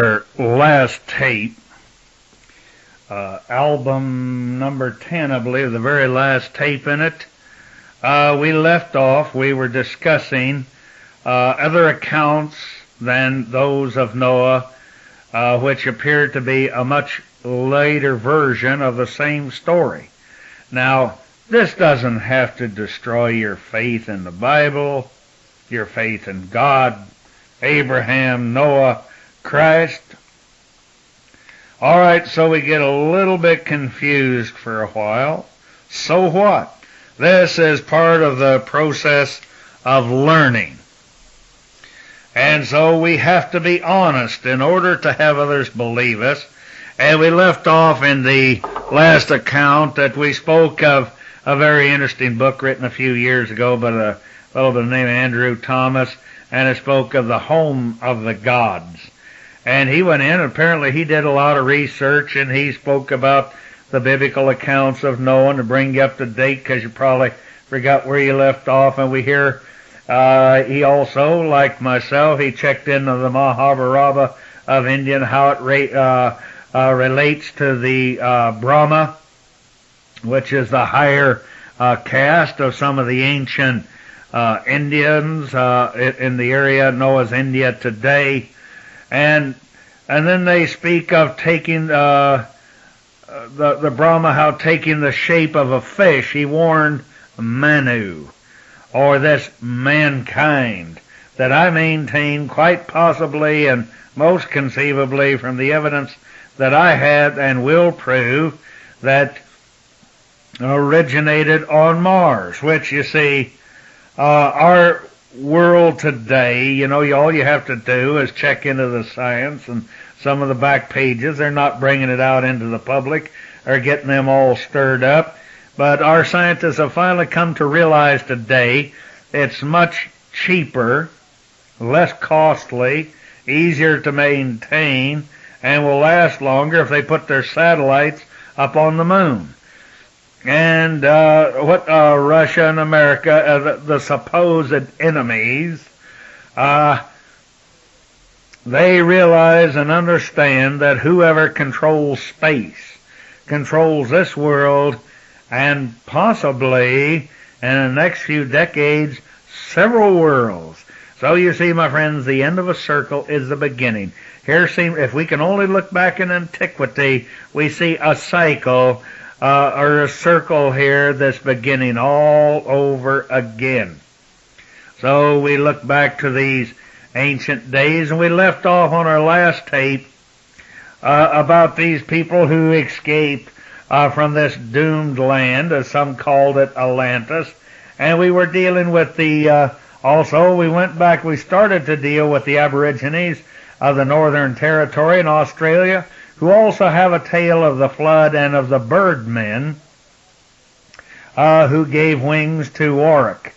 Our last tape, album number 10, I believe, the very last tape in it, we left off, we were discussing other accounts than those of Noah, which appeared to be a much later version of the same story. Now, this doesn't have to destroy your faith in the Bible, your faith in God, Abraham, Noah, Christ. All right, so we get a little bit confused for a while. So what? This is part of the process of learning. And so we have to be honest in order to have others believe us. And we left off in the last account that we spoke of a very interesting book written a few years ago by a fellow by the name of Andrew Thomas, and it spoke of the home of the gods. And he went in, and apparently he did a lot of research, and he spoke about the biblical accounts of Noah, and to bring you up to date, because you probably forgot where you left off. And we hear he also, like myself, he checked into the Mahabharata of India and how it relates to the Brahma, which is the higher caste of some of the ancient Indians in the area known as India today. And then they speak of taking the Brahma, how taking the shape of a fish, he warned Manu, or this mankind, that I maintain quite possibly and most conceivably from the evidence that I have and will prove that originated on Mars, which, you see, our world today, you know, all you have to do is check into the science and some of the back pages. They're not bringing it out into the public or getting them all stirred up. But our scientists have finally come to realize today it's much cheaper, less costly, easier to maintain, and will last longer if they put their satellites up on the moon. And what Russia and America, the supposed enemies, they realize and understand that whoever controls space controls this world, and possibly in the next few decades several worlds. So you see, my friends, the end of a circle is the beginning. Here, if we can only look back in antiquity, we see a cycle or a circle here that's beginning all over again. So we look back to these ancient days, and we left off on our last tape about these people who escaped from this doomed land, as some called it, Atlantis. And we were dealing with the, also we went back, we started to deal with the Aborigines of the Northern Territory in Australia, who also have a tale of the flood and of the birdmen who gave wings to Warwick.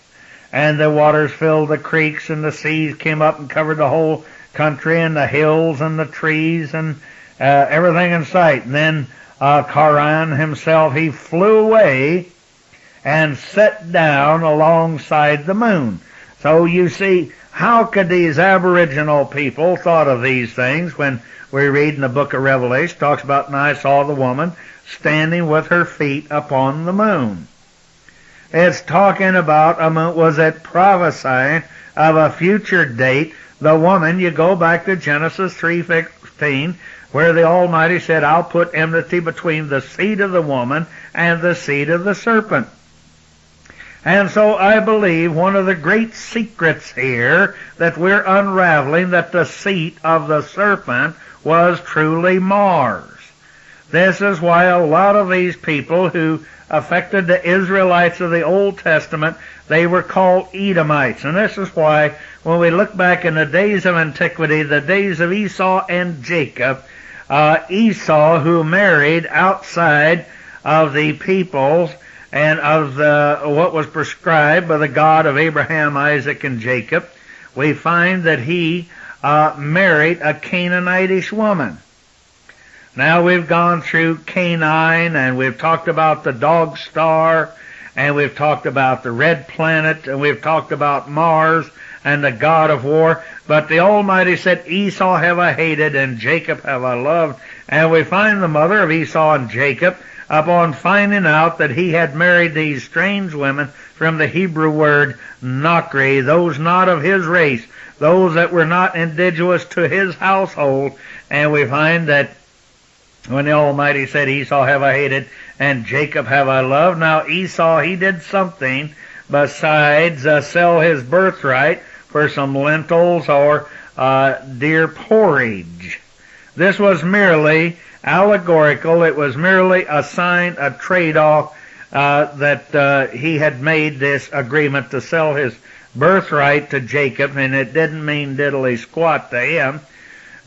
And the waters filled the creeks, and the seas came up and covered the whole country, and the hills and the trees and everything in sight. And then Charon himself, he flew away and set down alongside the moon. So you see, how could these Aboriginal people thought of these things when we read in the book of Revelation, talks about, and I saw the woman standing with her feet upon the moon. It's talking about a moon. Was it prophesying of a future date? The woman, you go back to Genesis 3:15, where the Almighty said, I'll put enmity between the seed of the woman and the seed of the serpent. And so I believe one of the great secrets here that we're unraveling, that the seat of the serpent was truly Mars. This is why a lot of these people who affected the Israelites of the Old Testament, they were called Edomites. And this is why when we look back in the days of antiquity, the days of Esau and Jacob, Esau, who married outside of the peoples and of what was prescribed by the God of Abraham, Isaac, and Jacob, we find that he married a Canaanitish woman. Now we've gone through Canine, and we've talked about the dog star, and we've talked about the red planet, and we've talked about Mars, and the God of war. But the Almighty said, Esau have I hated, and Jacob have I loved. And we find the mother of Esau and Jacob, upon finding out that he had married these strange women from the Hebrew word Nokri, those not of his race, those that were not indigenous to his household. And we find that when the Almighty said, Esau have I hated, and Jacob have I loved. Now Esau, he did something besides sell his birthright for some lentils or deer porridge. This was merely allegorical. It was merely a sign, a trade-off, that he had made this agreement to sell his birthright to Jacob, and it didn't mean diddly squat to him.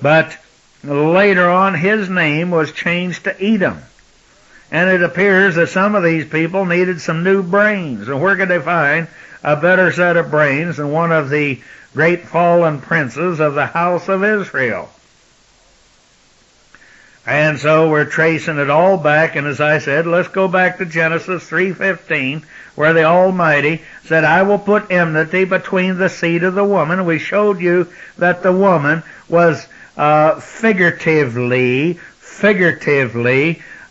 But later on, his name was changed to Edom. And it appears that some of these people needed some new brains. And where could they find a better set of brains than one of the great fallen princes of the house of Israel? And so we're tracing it all back, and as I said, let's go back to Genesis 3:15, where the Almighty said, I will put enmity between the seed of the woman. We showed you that the woman was figuratively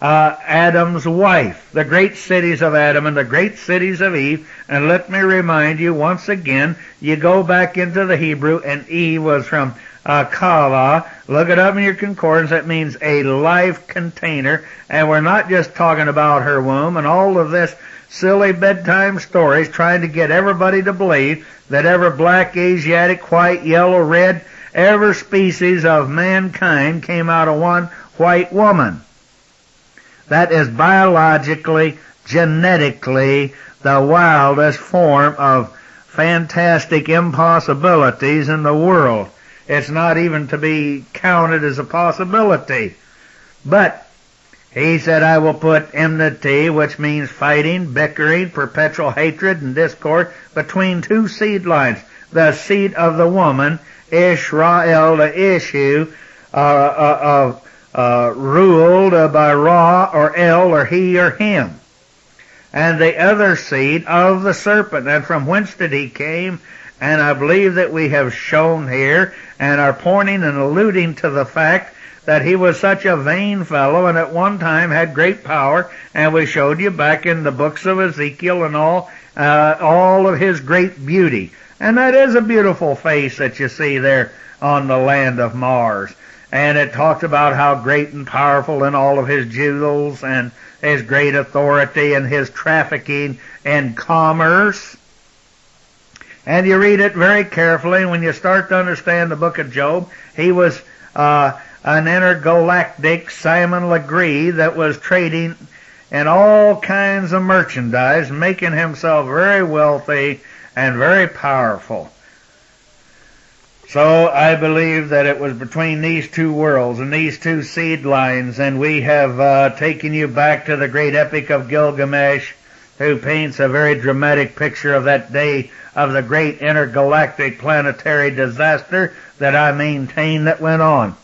Adam's wife, the great cities of Adam and the great cities of Eve. And let me remind you once again, you go back into the Hebrew, and Eve was from Kala. Look it up in your concordance. That means a life container. And we're not just talking about her womb and all of this silly bedtime stories trying to get everybody to believe that every black, Asiatic, white, yellow, red, every species of mankind came out of one white woman. That is biologically, genetically, the wildest form of fantastic impossibilities in the world. It's not even to be counted as a possibility. But he said, I will put enmity, which means fighting, bickering, perpetual hatred and discord, between two seed lines. The seed of the woman, Israel, the issue ruled by Ra or El or he or him. And the other seed of the serpent. And from whence did he came? And I believe that we have shown here and are pointing and alluding to the fact that he was such a vain fellow and at one time had great power. And we showed you back in the books of Ezekiel and all of his great beauty. And that is a beautiful face that you see there on the land of Mars. And it talked about how great and powerful in all of his jewels and his great authority and his trafficking and commerce. And you read it very carefully, and when you start to understand the book of Job, he was an intergalactic Simon Legree that was trading in all kinds of merchandise, making himself very wealthy and very powerful. So I believe that it was between these two worlds and these two seed lines, and we have taken you back to the great epic of Gilgamesh, who paints a very dramatic picture of that day of the great intergalactic planetary disaster that I maintain that went on.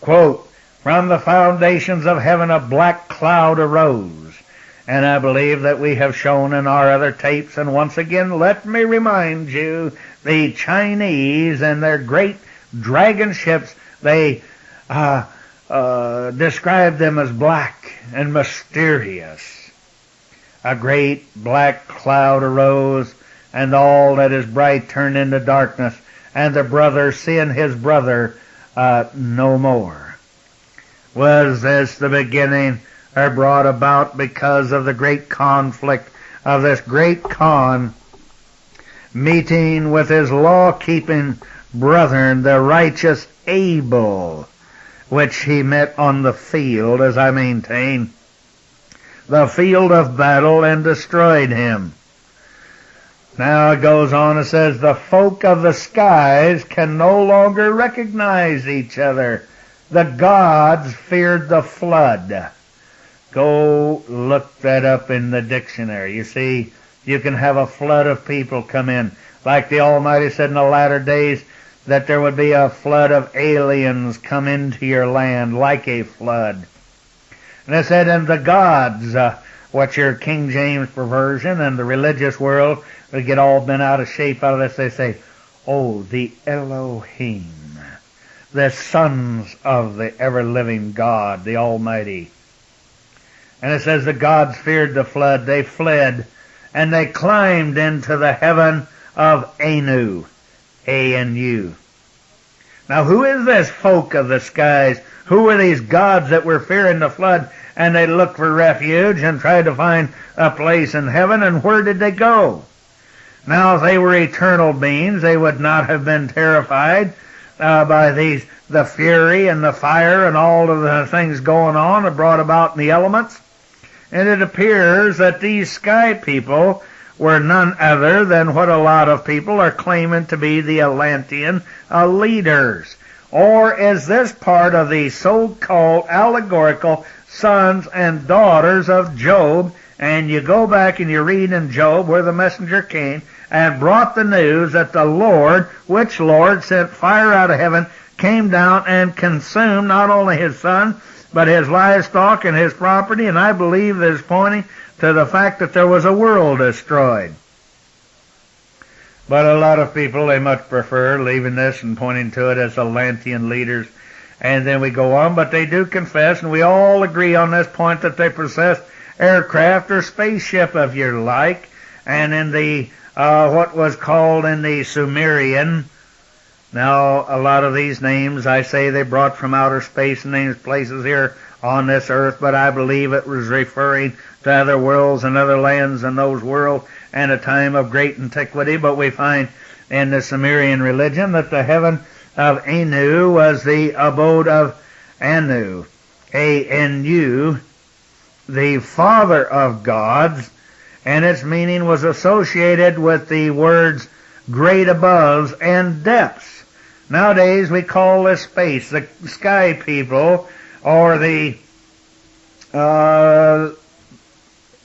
Quote, from the foundations of heaven a black cloud arose. And I believe that we have shown in our other tapes, and once again, let me remind you, the Chinese and their great dragon ships, they describe them as black and mysterious. A great black cloud arose, and all that is bright turned into darkness, and the brother, seeing his brother no more. Was this the beginning, or brought about because of the great conflict of this great Khan meeting with his law-keeping brethren, the righteous Abel, which he met on the field, as I maintain, the field of battle, and destroyed him. Now it goes on and says, the folk of the skies can no longer recognize each other. The gods feared the flood. Go look that up in the dictionary. You see, you can have a flood of people come in. Like the Almighty said in the latter days, that there would be a flood of aliens come into your land, like a flood. And it said, and the gods, what's your King James perversion and the religious world would get all bent out of shape out of this. They say, Oh, the Elohim, the sons of the ever-living God, the Almighty. And it says the gods feared the flood. They fled, and they climbed into the heaven of Anu, A-N-U. Now, who is this folk of the skies? Who were these gods that were fearing the flood, and they looked for refuge and tried to find a place in heaven, and where did they go? Now, if they were eternal beings, they would not have been terrified by the fury and the fire and all of the things going on and brought about in the elements. And it appears that these sky people were none other than what a lot of people are claiming to be the Atlantean leaders. Or is this part of the so-called allegorical sons and daughters of Job? And you go back and you read in Job where the messenger came and brought the news that the Lord, which Lord sent fire out of heaven, came down and consumed not only his son, but his livestock and his property, and I believe this pointing to the fact that there was a world destroyed. But a lot of people, they much prefer leaving this and pointing to it as Atlantean leaders. And then we go on, but they do confess, and we all agree on this point, that they possess aircraft or spaceship of your like. And in the, what was called in the Sumerian, now a lot of these names, I say they brought from outer space and names places here on this earth, but I believe it was referring to other worlds and other lands in those worlds and a time of great antiquity. But we find in the Sumerian religion that the heaven of Anu was the abode of Anu, A-N-U, the father of gods, and its meaning was associated with the words great aboves and depths. Nowadays we call this space, the sky people, or the, well,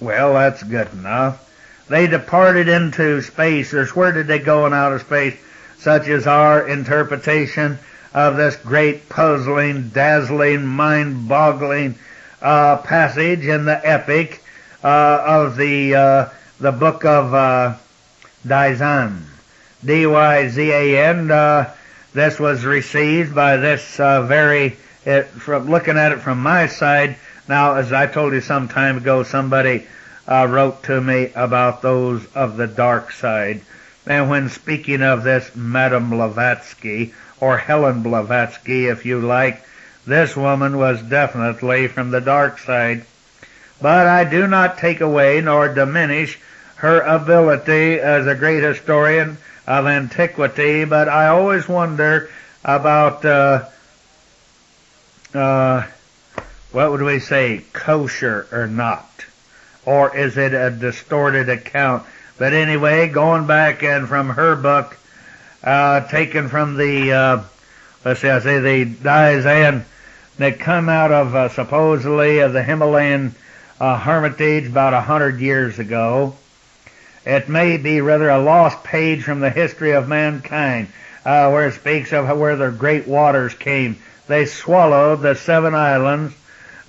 that's good enough. They departed into space. Where did they go in outer space? Such is our interpretation of this great, puzzling, dazzling, mind-boggling passage in the epic of the book of Dizan, D-Y-Z-A-N. This was received by this from looking at it from my side. Now, as I told you some time ago, somebody wrote to me about those of the dark side. And when speaking of this Madame Blavatsky, or Helen Blavatsky, if you like, this woman was definitely from the dark side. But I do not take away nor diminish her ability as a great historian of antiquity, but I always wonder about, what would we say, kosher or not? Or is it a distorted account? But anyway, going back and from her book, taken from the, the Dizan that come out of, supposedly, of the Himalayan hermitage about 100 years ago. It may be rather a lost page from the history of mankind, where it speaks of where the great waters came. They swallowed the 7 islands,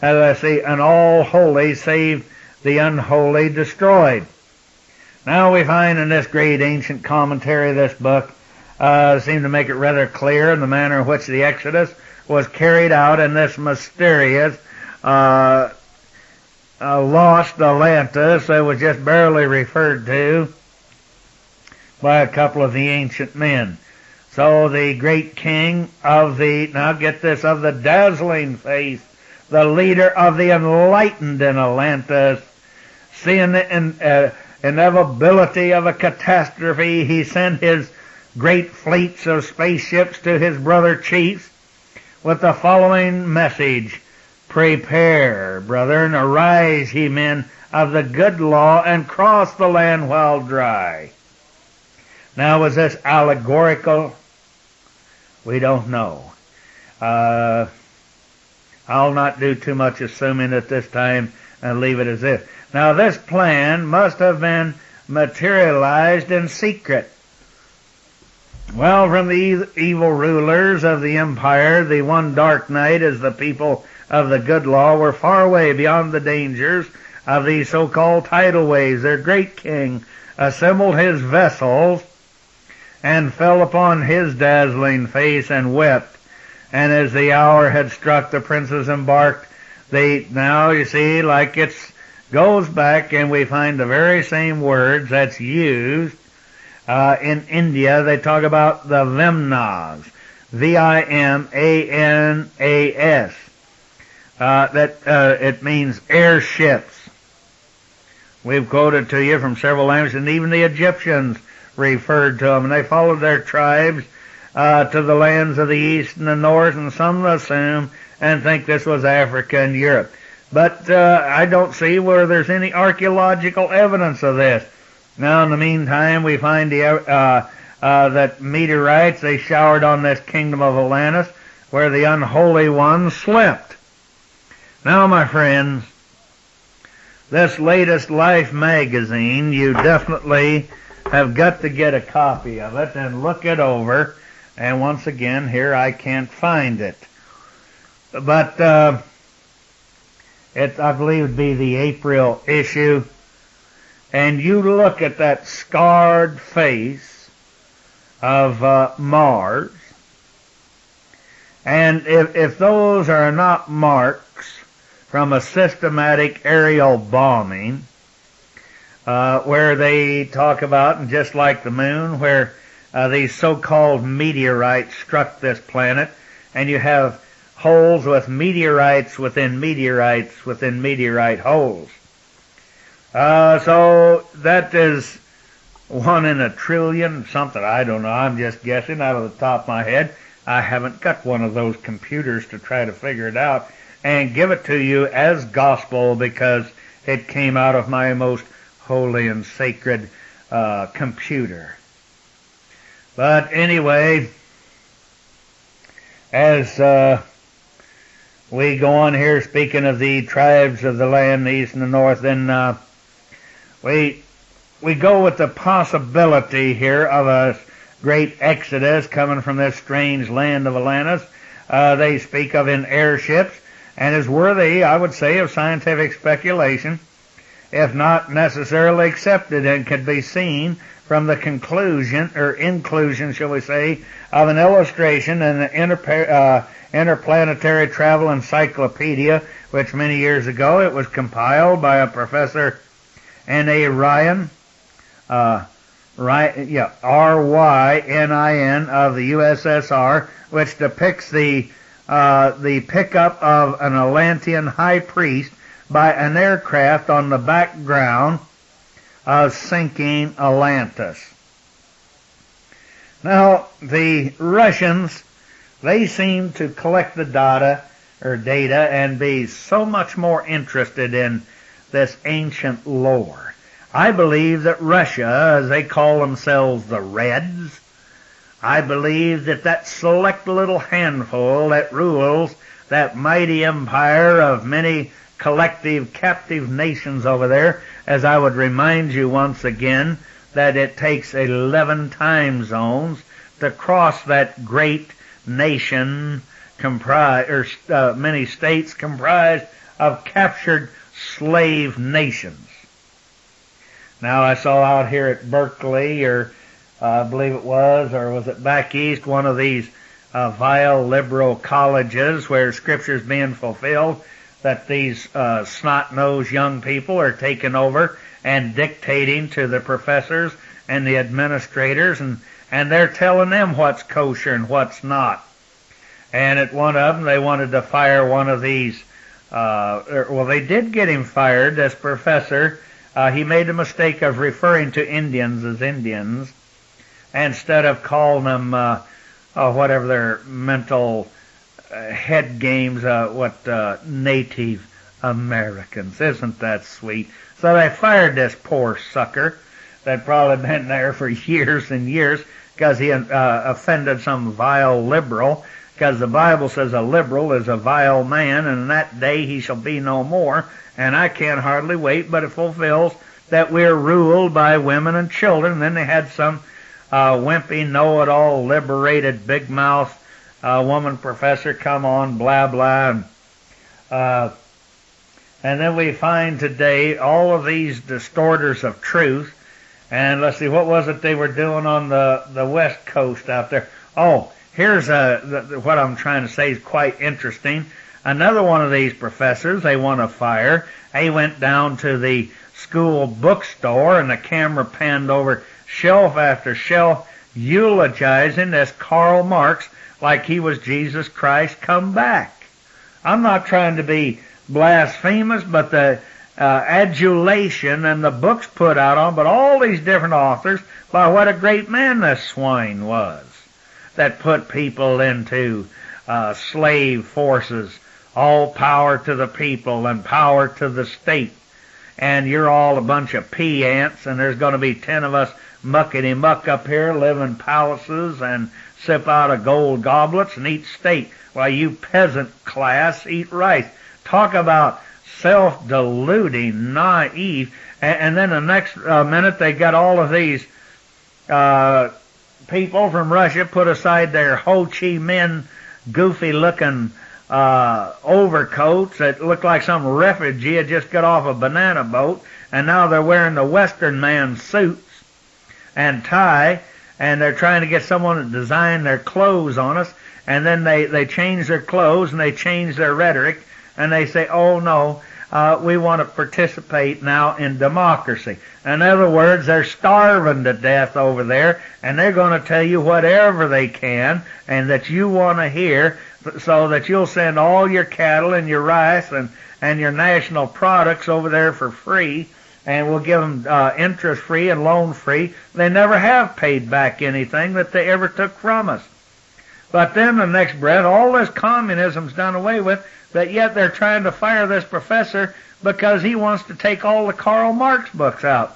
and all holy save the unholy destroyed. Now we find in this great ancient commentary of this book, seem to make it rather clear in the manner in which the Exodus was carried out in this mysterious lost Atlantis that was just barely referred to by a couple of the ancient men. So the great king of the, now get this, of the dazzling face, the leader of the enlightened in Atlantis, seeing the inevitability of a catastrophe, he sent his great fleets of spaceships to his brother chiefs with the following message: prepare, brethren, arise, ye men of the good law, and cross the land while dry. Now, was this allegorical? We don't know. I'll not do too much assuming at this time and leave it as if. Now, this plan must have been materialized in secret. Well, from the evil rulers of the empire, the one dark night, as the people of the good law were far away beyond the dangers of these so-called tidal waves. Their great king assembled his vessels, and fell upon his dazzling face and wept. And as the hour had struck, the princes embarked. Now you see, like it goes back, and we find the very same words that's used in India. They talk about the Vimnas, Vimanas. It means airships. We've quoted to you from several languages, and even the Egyptians referred to them, and they followed their tribes to the lands of the east and the north, and some assume and think this was Africa and Europe. But I don't see where there's any archaeological evidence of this. Now, in the meantime, we find that meteorites, they showered on this kingdom of Atlantis, where the unholy ones slept. Now, my friends, this latest Life magazine, you definitely have got to get a copy of it and look it over. And once again, here I can't find it. But I believe would be the April issue. And you look at that scarred face of Mars. And if those are not marks from a systematic aerial bombing, where they talk about, and just like the moon, where these so-called meteorites struck this planet, and you have holes with meteorites within meteorites within meteorite holes. So that is 1 in a trillion, something, I don't know, I'm just guessing out of the top of my head. I haven't got one of those computers to try to figure it out and give it to you as gospel, because it came out of my most holy and sacred computer. But anyway, as we go on here, speaking of the tribes of the land, the east and the north, then we go with the possibility here of a great exodus coming from this strange land of Atlantis. They speak of in airships, and is worthy, I would say, of scientific speculation, if not necessarily accepted, and could be seen from the conclusion, or inclusion, shall we say, of an illustration in the Interplanetary Travel Encyclopedia, which many years ago it was compiled by a Professor N.A. Ryan, R-Y-N-I-N of the USSR, which depicts the pickup of an Atlantean high priest by an aircraft on the background of sinking Atlantis. Now, the Russians, they seem to collect the data and be so much more interested in this ancient lore. I believe that Russia, as they call themselves the Reds, I believe that that select little handful that rules that mighty empire of many collective captive nations over there, as I would remind you once again that it takes 11 time zones to cross that great nation many states comprised of captured slave nations. Now, I saw out here at Berkeley, or I believe it was, or was it back east, one of these vile liberal colleges where Scripture's being fulfilled, that these snot-nosed young people are taking over and dictating to the professors and the administrators, and they're telling them what's kosher and what's not. And at one of them, they wanted to fire one of these, they did get him fired, this professor. He made the mistake of referring to Indians as Indians, instead of calling them, whatever their mental head games, Native Americans. Isn't that sweet? So they fired this poor sucker that probably been there for years and years because he offended some vile liberal, because the Bible says a liberal is a vile man, and in that day he shall be no more. And I can't hardly wait, but it fulfills that we're ruled by women and children. And then they had some wimpy, know-it-all, liberated, big-mouth woman professor come on, blah, blah. And then we find today all of these distorters of truth, And let's see, what was it they were doing on the west coast out there? Oh, here's what I'm trying to say is quite interesting. Another one of these professors they want to fire. He went down to the school bookstore, and the camera panned over shelf after shelf, eulogizing this Karl Marx like he was Jesus Christ come back. I'm not trying to be blasphemous, but the adulation and the books put out on, but all these different authors, by what a great man this swine was, that put people into slave forces, all power to the people and power to the state. And you're all a bunch of pea ants, and there's going to be 10 of us muckety-muck up here, live in palaces and sip out of gold goblets and eat steak, while you peasant class eat rice. Talk about self-deluding, naive. And then the next minute they got all of these people from Russia put aside their Ho Chi Minh goofy-looking overcoats that looked like some refugee had just got off a banana boat, and now they're wearing the Western man suits and tie, and they're trying to get someone to design their clothes on us, and then they change their clothes and they change their rhetoric, and they say, oh no, we want to participate now in democracy. In other words, they're starving to death over there, and they're going to tell you whatever they can and that you want to hear, so that you'll send all your cattle and your rice and your national products over there for free, and we'll give them interest-free and loan-free. They never have paid back anything that they ever took from us. But then the next breath, all this communism's done away with, but yet they're trying to fire this professor because he wants to take all the Karl Marx books out.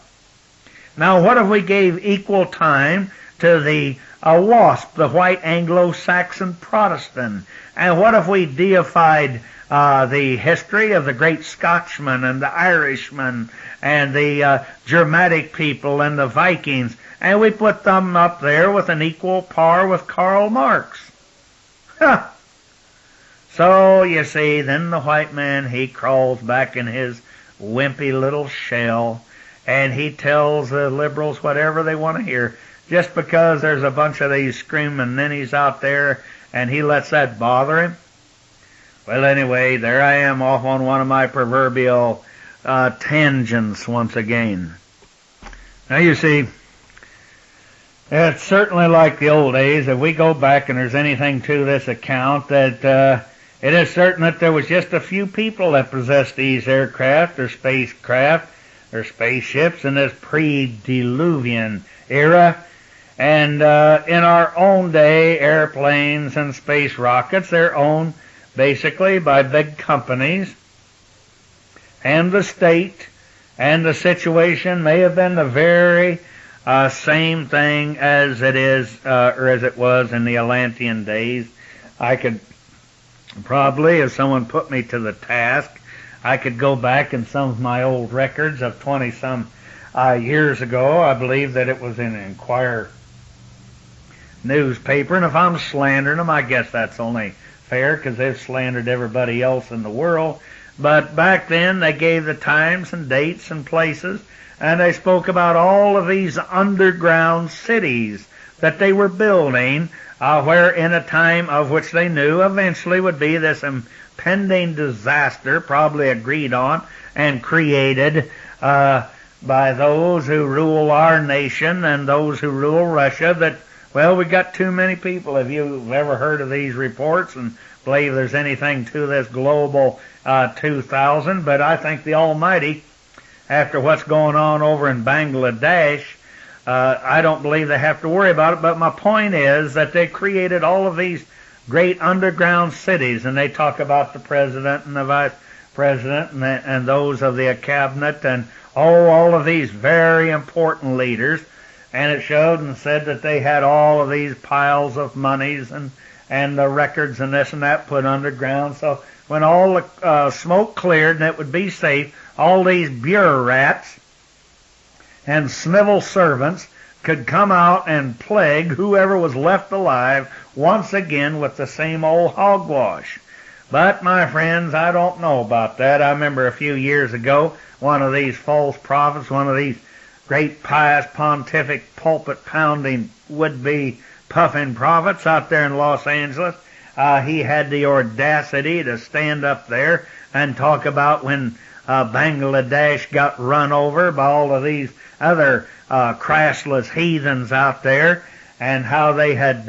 Now, what if we gave equal time to the WASP, the white Anglo-Saxon Protestant? And what if we deified the history of the great Scotchmen and the Irishmen and the Germanic people and the Vikings, and we put them up there with an equal par with Karl Marx? Huh. So, you see, then the white man, he crawls back in his wimpy little shell, and he tells the liberals whatever they want to hear, just because there's a bunch of these screaming ninnies out there, and he lets that bother him. Well, anyway, there I am off on one of my proverbial tangents once again. Now, you see, it's certainly like the old days. If we go back and there's anything to this account, that it is certain that there was just a few people that possessed these aircraft or spacecraft or spaceships in this pre-diluvian era. And in our own day, airplanes and space rockets, they're owned basically by big companies, and the state, and the situation may have been the very same thing as it is, or as it was in the Atlantean days. I could probably, if someone put me to the task, I could go back in some of my old records of 20-some years ago. I believe that it was in an Enquirer newspaper, and if I'm slandering them, I guess that's only fair, because they've slandered everybody else in the world. But back then, they gave the times and dates and places, and they spoke about all of these underground cities that they were building, where in a time of which they knew eventually would be this impending disaster, probably agreed on and created by those who rule our nation and those who rule Russia, that, well, we got too many people. If you've ever heard of these reports and believe there's anything to this global 2000, but I think the Almighty, after what's going on over in Bangladesh, I don't believe they have to worry about it. But my point is that they created all of these great underground cities, and they talk about the president and the vice president and those of the cabinet and all of these very important leaders. And it showed and said that they had all of these piles of monies and the records and this and that put underground. So when all the smoke cleared and it would be safe, all these bureaucrats and civil servants could come out and plague whoever was left alive once again with the same old hogwash. But, my friends, I don't know about that. I remember a few years ago, one of these false prophets, one of these great pious pontific pulpit pounding would-be puffing prophets out there in Los Angeles, he had the audacity to stand up there and talk about when Bangladesh got run over by all of these other crassless heathens out there, and how they had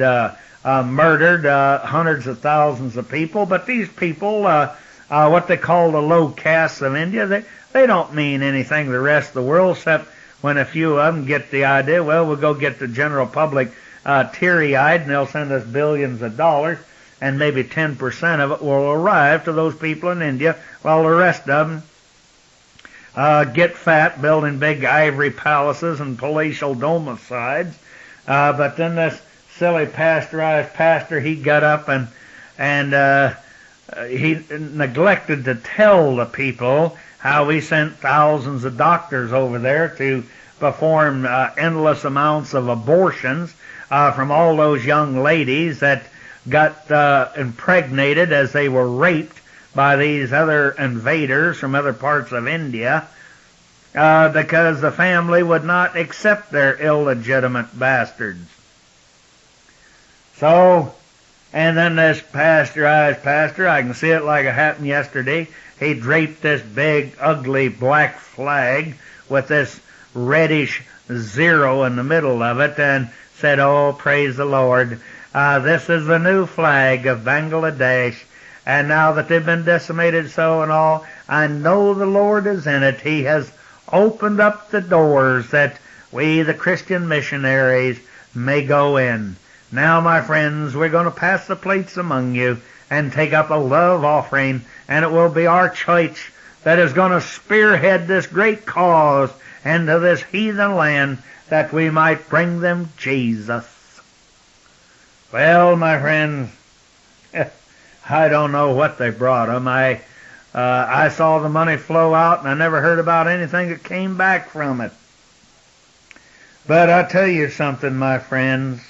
murdered hundreds of thousands of people. But these people, what they call the low castes of India, they don't mean anything to the rest of the world, except when a few of them get the idea, well, we'll go get the general public teary-eyed, and they'll send us billions of dollars, and maybe 10% of it will arrive to those people in India, while the rest of them get fat building big ivory palaces and palatial domicides. But then this silly pasteurized pastor, he got up and he neglected to tell the people how we sent thousands of doctors over there to perform endless amounts of abortions from all those young ladies that got impregnated as they were raped by these other invaders from other parts of India, because the family would not accept their illegitimate bastards. So, and then this pasteurized pastor, I can see it like it happened yesterday, he draped this big, ugly black flag with this reddish zero in the middle of it and said, oh, praise the Lord, this is the new flag of Bangladesh, and now that they've been decimated so and all, I know the Lord is in it. He has opened up the doors that we, the Christian missionaries, may go in. Now, my friends, we're going to pass the plates among you and take up a love offering, and it will be our church that is going to spearhead this great cause into this heathen land, that we might bring them Jesus. Well, my friends, I don't know what they brought them. I saw the money flow out, and I never heard about anything that came back from it. But I'll tell you something, my friends.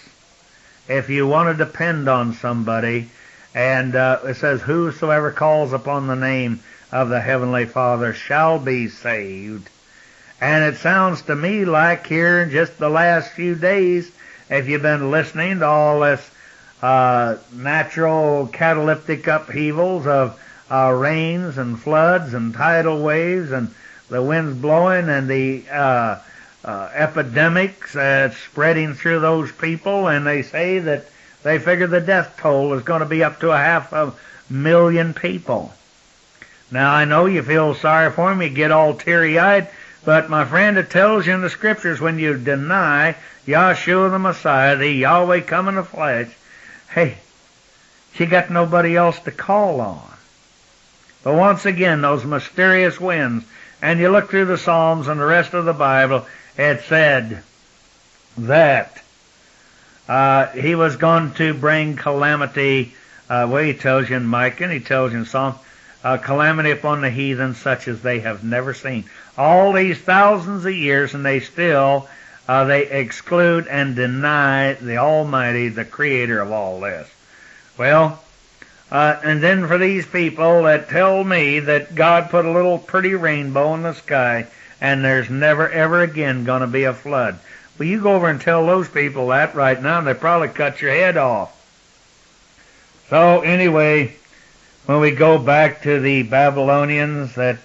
If you want to depend on somebody, and it says, whosoever calls upon the name of the Heavenly Father shall be saved. And it sounds to me like here in just the last few days, if you've been listening to all this natural catalytic upheavals of rains and floods and tidal waves and the winds blowing and the epidemics spreading through those people, and they say that they figure the death toll is going to be up to 500,000 people. Now, I know you feel sorry for them, you get all teary-eyed, but my friend, it tells you in the Scriptures, when you deny Yahshua the Messiah, the Yahweh come in the flesh, hey, you got nobody else to call on. But once again, those mysterious winds, and you look through the Psalms and the rest of the Bible, it said that he was going to bring calamity, he tells you in Micah, and he tells you in Psalm, calamity upon the heathen such as they have never seen. All these thousands of years, and they still, they exclude and deny the Almighty, the Creator of all this. Well, and then for these people that tell me that God put a little pretty rainbow in the sky, and there's never ever again going to be a flood. Well, you go over and tell those people that right now, and they probably cut your head off. So anyway, when we go back to the Babylonians that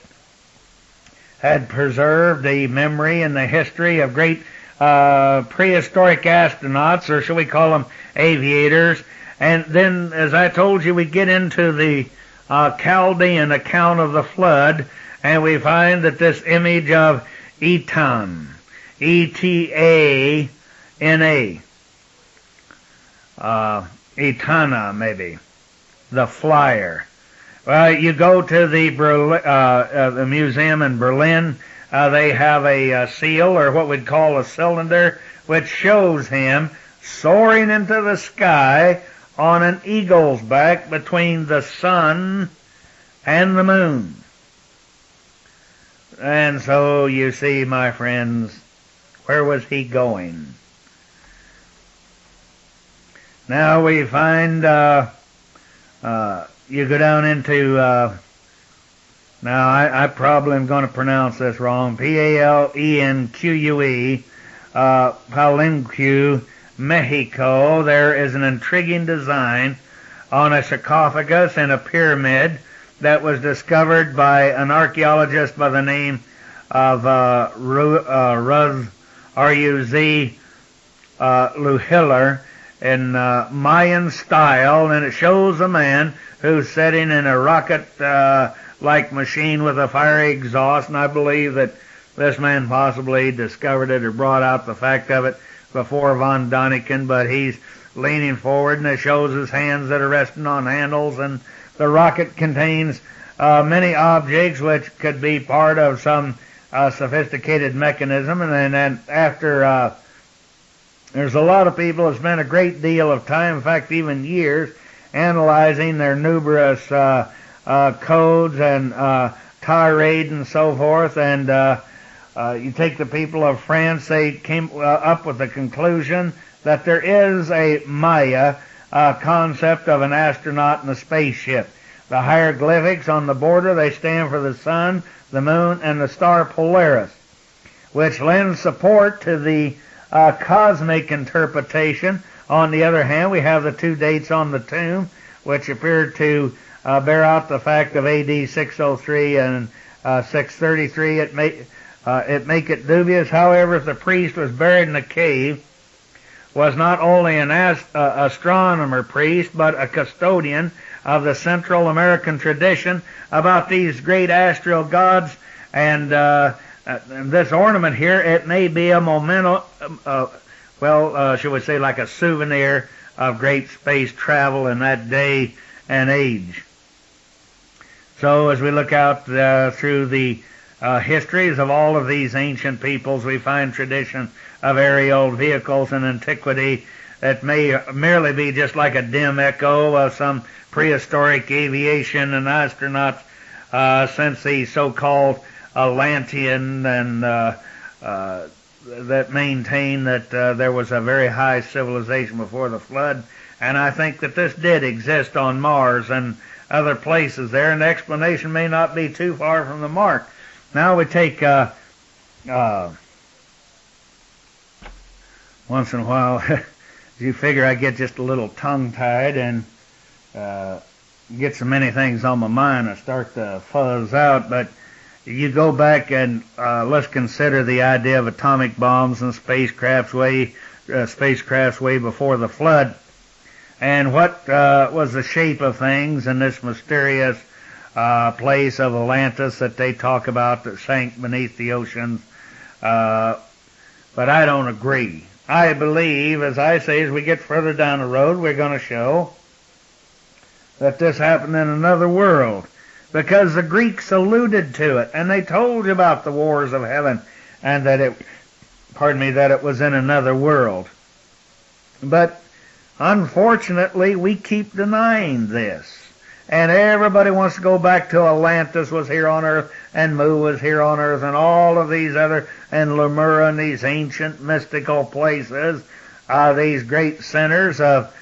had preserved the memory and the history of great prehistoric astronauts, or shall we call them aviators, and then, as I told you, we get into the Chaldean account of the flood, and we find that this image of Etan, E-T-A-N-A, Etana maybe, the flyer. Well, you go to the museum in Berlin, they have a seal, or what we'd call a cylinder, which shows him soaring into the sky on an eagle's back between the sun and the moon. And so you see, my friends, where was he going? Now we find, you go down into Now, I probably am going to pronounce this wrong. Palenque, Palenque, Mexico. There is an intriguing design on a sarcophagus and a pyramid that was discovered by an archaeologist by the name of R-U-Z Luhiller in Mayan style, and it shows a man who's sitting in a rocket-like machine with a fiery exhaust, and I believe that this man possibly discovered it or brought out the fact of it before von Däniken, but he's leaning forward, and it shows his hands that are resting on handles, and the rocket contains many objects which could be part of some sophisticated mechanism, and then after there's a lot of people who spent a great deal of time, in fact even years, analyzing their numerous codes and tirade and so forth, and you take the people of France, they came up with the conclusion that there is a Maya concept of an astronaut in a spaceship. The hieroglyphics on the border, they stand for the sun, the moon, and the star Polaris, which lends support to the cosmic interpretation. On the other hand, we have the two dates on the tomb, which appear to bear out the fact of AD 603 and 633. It make it dubious, however, if the priest was buried in a cave, was not only an astronomer priest, but a custodian of the Central American tradition about these great astral gods. And this ornament here, it may be a memento, should we say like a souvenir of great space travel in that day and age. So as we look out through the histories of all of these ancient peoples, we find tradition of aerial vehicles in antiquity that may merely be just like a dim echo of some prehistoric aviation and astronauts since the so-called Atlantean and that maintain that there was a very high civilization before the flood. And I think that this did exist on Mars and other places there, and the explanation may not be too far from the mark. Now we take once in a while, you figure I get just a little tongue-tied and get so many things on my mind, I start to fuzz out. But you go back and let's consider the idea of atomic bombs and spacecrafts way before the flood, and what was the shape of things in this mysterious place of Atlantis that they talk about that sank beneath the oceans. But I don't agree. I believe, as I say, as we get further down the road, we're going to show that this happened in another world, because the Greeks alluded to it, and they told you about the wars of heaven, and that it was in another world. But unfortunately, we keep denying this. And everybody wants to go back to Atlantis was here on earth, and Mu was here on earth, and all of these other, and Lemurra, and these ancient mystical places, these great centers of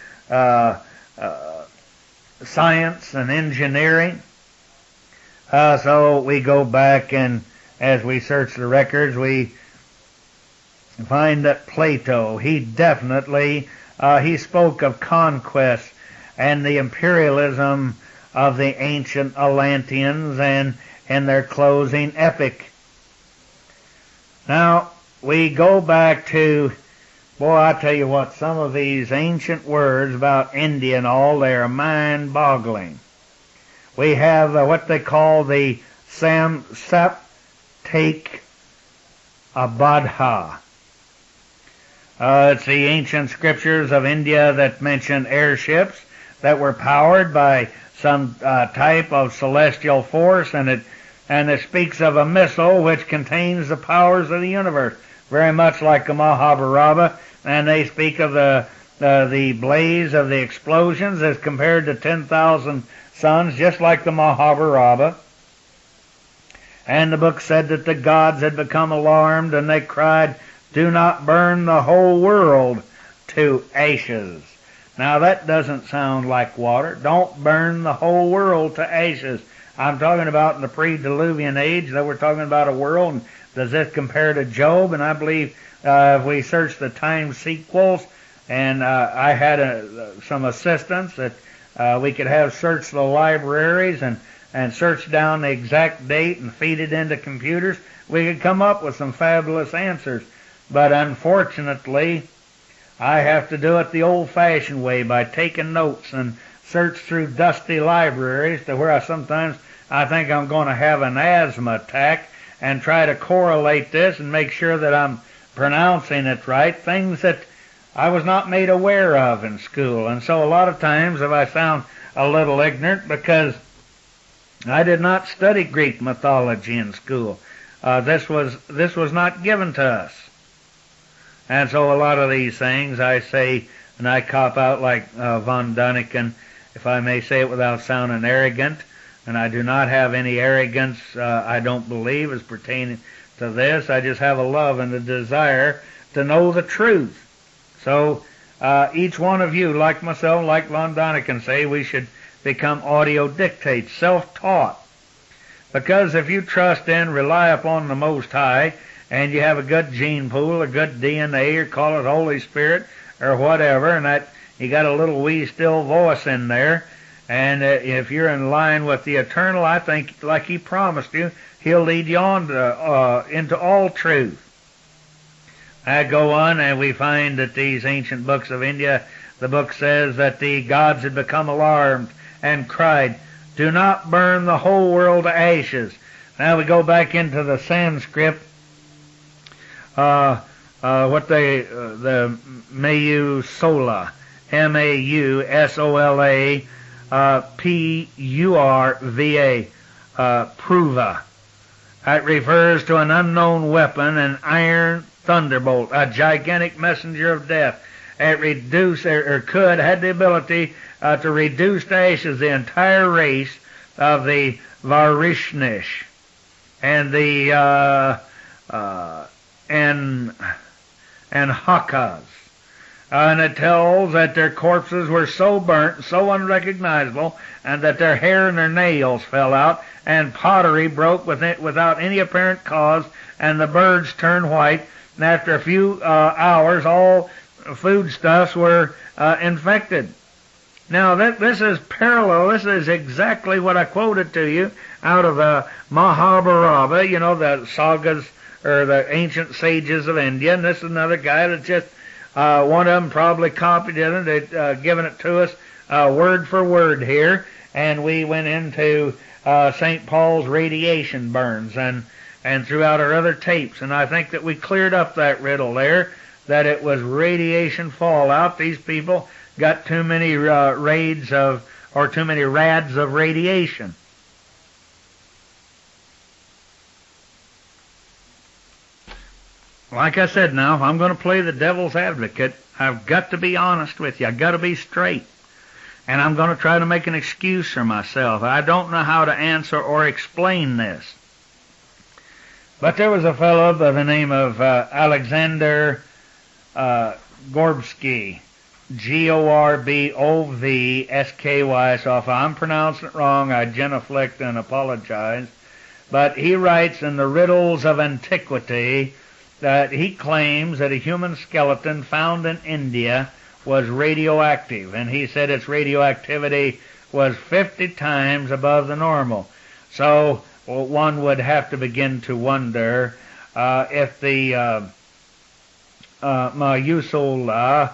science and engineering. So we go back, and as we search the records, we find that Plato, he definitely, he spoke of conquest and the imperialism of the ancient Atlanteans and in their closing epic. Now, we go back to, boy, I tell you what, some of these ancient words about India and all, they are mind-boggling. We have what they call the Samsaptak Abadha. It's the ancient scriptures of India that mention airships that were powered by some type of celestial force, and it speaks of a missile which contains the powers of the universe, very much like the Mahabharata, and they speak of the blaze of the explosions as compared to 10,000 suns, just like the Mahabharata. And the book said that the gods had become alarmed, and they cried, "Do not burn the whole world to ashes." Now that doesn't sound like water. Don't burn the whole world to ashes. I'm talking about in the pre-Diluvian age, that we're talking about a world. And does this compare to Job? And I believe if we search the time sequels, and I had some assistance that we could have search the libraries and search down the exact date and feed it into computers, we could come up with some fabulous answers. But unfortunately, I have to do it the old-fashioned way by taking notes and search through dusty libraries to where sometimes I think I'm going to have an asthma attack and try to correlate this and make sure that I'm pronouncing it right, things that I was not made aware of in school. And so a lot of times if I sound a little ignorant because I did not study Greek mythology in school. This was not given to us. And so a lot of these things I say, and I cop out like von Däniken, if I may say it without sounding arrogant, and I do not have any arrogance, I don't believe, as pertaining to this. I just have a love and a desire to know the truth. So each one of you, like myself, like von Däniken, say we should become audio dictates, self-taught. Because if you trust in, rely upon the Most High, and you have a good gene pool, a good DNA, or call it Holy Spirit, or whatever, and that you got a little wee still voice in there, and if you're in line with the Eternal, I think, like He promised you, He'll lead you on to, into all truth. I go on, and we find that these ancient books of India, the book says that the gods had become alarmed and cried, "Do not burn the whole world to ashes." Now we go back into the Sanskrit, the Mayusola, Mausola, Purva, Pruva. It refers to an unknown weapon, an iron thunderbolt, a gigantic messenger of death. It reduced, or could, had the ability to reduce to ashes the entire race of the Varishnish and the and Hakkas. And it tells that their corpses were so burnt, so unrecognizable, and that their hair and their nails fell out, and pottery broke without any apparent cause, and the birds turned white, and after a few hours all foodstuffs were infected. Now this is parallel, this is exactly what I quoted to you out of the Mahabharata, you know, the sagas, or the ancient sages of India, and this is another guy that just, one of them probably copied it and given it to us word for word here, and we went into St. Paul's radiation burns and throughout our other tapes, and I think that we cleared up that riddle there, that it was radiation fallout. These people got too many rads of radiation. Like I said now, if I'm going to play the devil's advocate, I've got to be honest with you. I've got to be straight. And I'm going to try to make an excuse for myself. I don't know how to answer or explain this. But there was a fellow by the name of Alexander Gorbsky, Gorbovsky, so if I'm pronouncing it wrong, I genuflect and apologize. But he writes in the Riddles of Antiquity that he claims that a human skeleton found in India was radioactive, and he said its radioactivity was 50 times above the normal. So one would have to begin to wonder if the Mayusola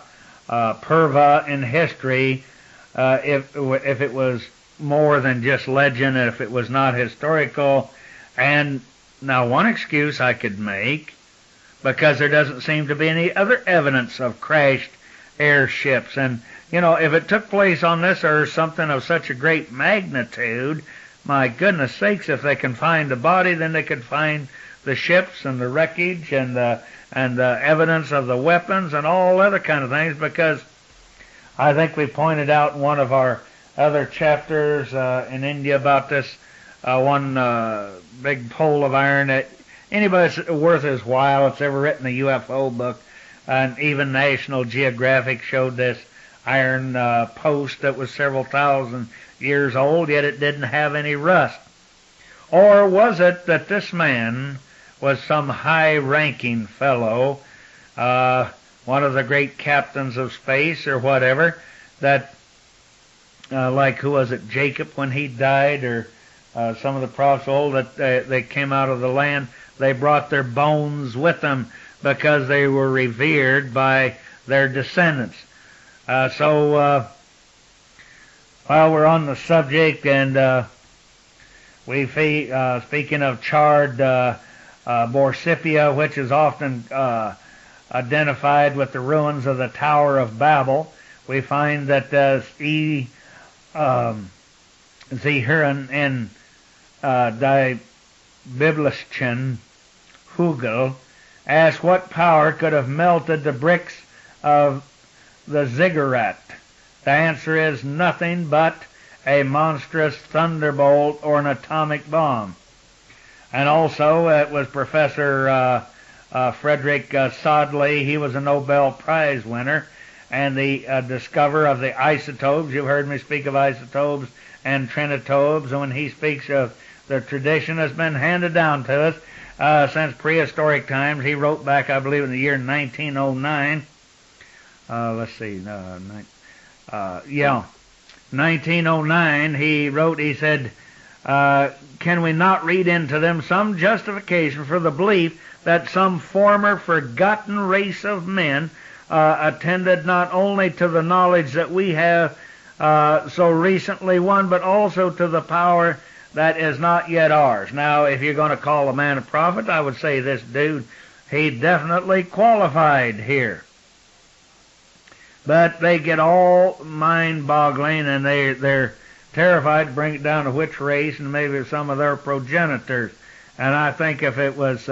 Purva in history, if it was more than just legend, if it was not historical. And now one excuse I could make, because there doesn't seem to be any other evidence of crashed airships. And, you know, if it took place on this earth, something of such a great magnitude, my goodness sakes, if they can find the body, then they could find the ships and the wreckage and the evidence of the weapons and all other kind of things, because I think we pointed out in one of our other chapters in India about this one big pole of iron that anybody that's worth his while that's ever written a UFO book, and even National Geographic showed this iron post that was several thousand years old, yet it didn't have any rust. Or was it that this man was some high-ranking fellow, one of the great captains of space or whatever, that, like who was it, Jacob when he died, or some of the prophets old, that they came out of the land, they brought their bones with them because they were revered by their descendants. So while we're on the subject, and speaking of charred Borsipia, which is often identified with the ruins of the Tower of Babel, we find that Zehuren in Die Biblischen Hugel asked what power could have melted the bricks of the ziggurat. The answer is nothing but a monstrous thunderbolt or an atomic bomb. And also it was Professor Frederick Sodley. He was a Nobel Prize winner and the discoverer of the isotopes. You've heard me speak of isotopes and trinitopes, and when he speaks of the tradition that's been handed down to us since prehistoric times, he wrote back, I believe, in the year 1909. 1909, he wrote, he said, can we not read into them some justification for the belief that some former forgotten race of men attended not only to the knowledge that we have so recently won, but also to the power that is not yet ours. Now, if you're going to call a man a prophet, I would say this dude, he definitely qualified here. But they get all mind-boggling, and they're terrified to bring it down to which race and maybe some of their progenitors. And I think if it was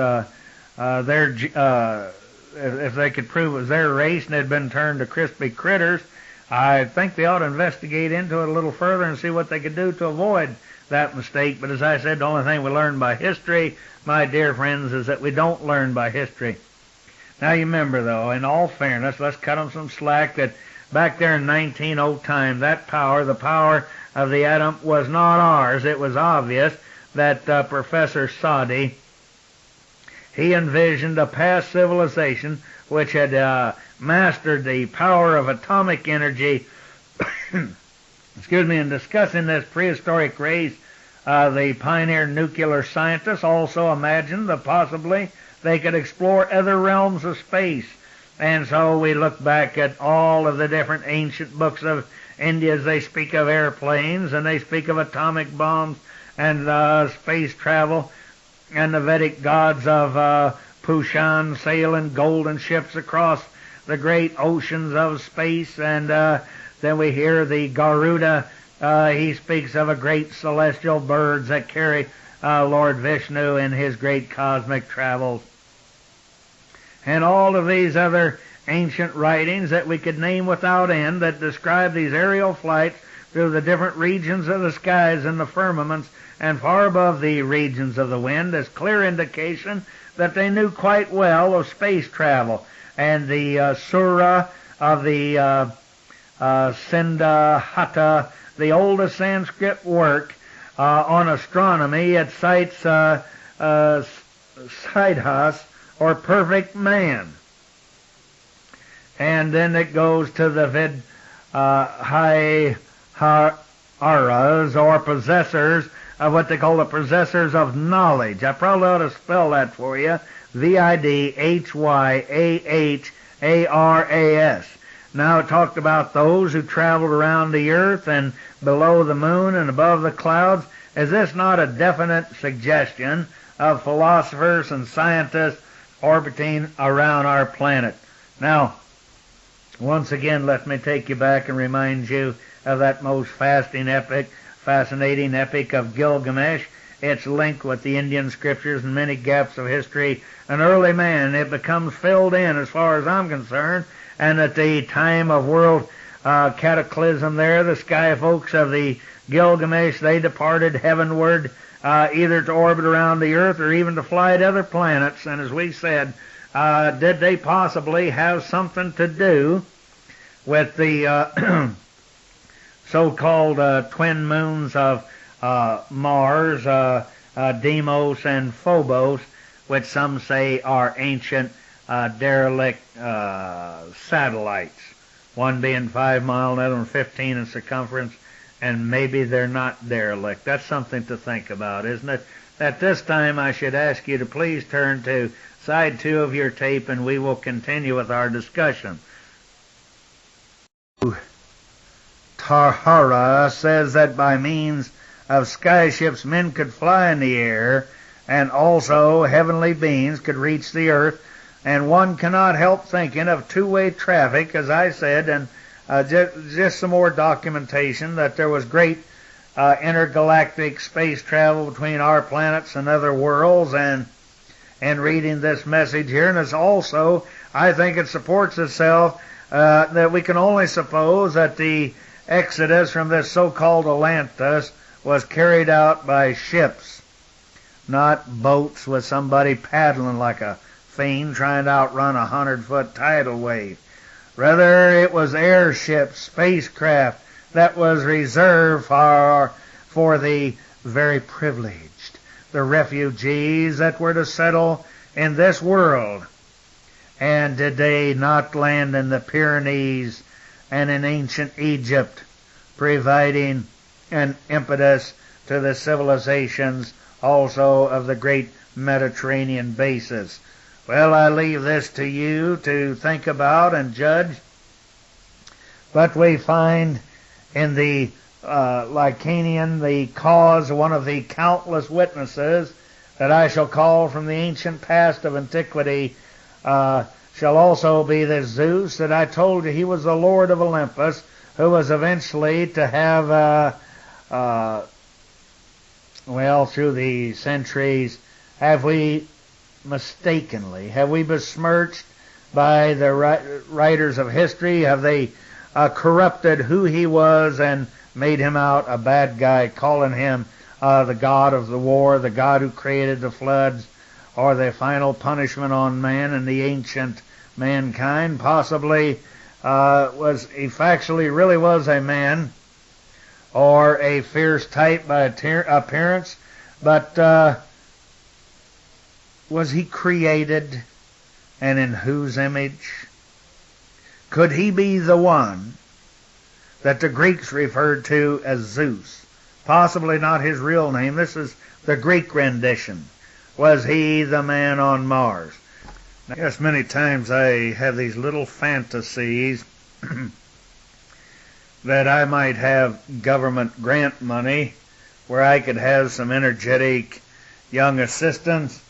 if they could prove it was their race and had been turned to crispy critters, I think they ought to investigate into it a little further and see what they could do to avoid that mistake. But as I said, the only thing we learn by history, my dear friends, is that we don't learn by history. Now you remember, though, in all fairness, let's cut them some slack, that back there in 1900 time, that power, the power of the atom, was not ours. It was obvious that Professor Soddy, he envisioned a past civilization which had mastered the power of atomic energy. Excuse me, in discussing this prehistoric race, the pioneer nuclear scientists also imagined that possibly they could explore other realms of space. And so we look back at all of the different ancient books of India. They speak of airplanes, and they speak of atomic bombs and space travel, and the Vedic gods of Pushan sailing golden ships across the great oceans of space. And then we hear the Garuda. He speaks of a great celestial birds that carry Lord Vishnu in his great cosmic travels. And all of these other ancient writings that we could name without end that describe these aerial flights through the different regions of the skies and the firmaments and far above the regions of the wind is clear indication that they knew quite well of space travel. And the Surah of the Sindhata, the oldest Sanskrit work on astronomy, it cites Siddhas, or perfect man. And then it goes to the Vidharas, or possessors of what they call the possessors of knowledge. I probably ought to spell that for you. Vidhyaharas. Now it talked about those who traveled around the earth and below the moon and above the clouds. Is this not a definite suggestion of philosophers and scientists orbiting around our planet? Now, once again, let me take you back and remind you of that most fascinating epic of Gilgamesh. Its link with the Indian scriptures and many gaps of history. An early man, it becomes filled in as far as I'm concerned, and at the time of world cataclysm there, the sky folks of the Gilgamesh, they departed heavenward, either to orbit around the earth or even to fly to other planets. And as we said, did they possibly have something to do with the so-called twin moons of Mars, Deimos and Phobos, which some say are ancient derelict satellites, one being 5 miles, another one 15 in circumference, and maybe they're not derelict. That's something to think about, isn't it? At this time, I should ask you to please turn to side 2 of your tape, and we will continue with our discussion. Tahara says that by means of skyships men could fly in the air, and also heavenly beings could reach the earth, and one cannot help thinking of two-way traffic, as I said, and just some more documentation that there was great intergalactic space travel between our planets and other worlds, and reading this message here. And it's also, I think it supports itself that we can only suppose that the exodus from this so-called Atlantis was carried out by ships, not boats with somebody paddling like a fiend trying to outrun 100-foot tidal wave. Rather, it was airships, spacecraft, that was reserved for the very privileged, the refugees that were to settle in this world. And did they not land in the Pyrenees and in ancient Egypt, providing an impetus to the civilizations also of the great Mediterranean bases? Well, I leave this to you to think about and judge. But we find in the Lacanian the cause, one of the countless witnesses that I shall call from the ancient past of antiquity, shall also be this Zeus that I told you he was the Lord of Olympus, who was eventually to have, well, through the centuries, have we besmirched by the writers of history? Have they corrupted who he was and made him out a bad guy, calling him the god of the war, the god who created the floods, or the final punishment on man and the ancient mankind? Possibly he factually really was a man, or a fierce type by appearance, but was he created, and in whose image? Could he be the one that the Greeks referred to as Zeus? Possibly not his real name. This is the Greek rendition. Was he the man on Mars? Now, yes, many times I have these little fantasies that I might have government grant money where I could have some energetic young assistants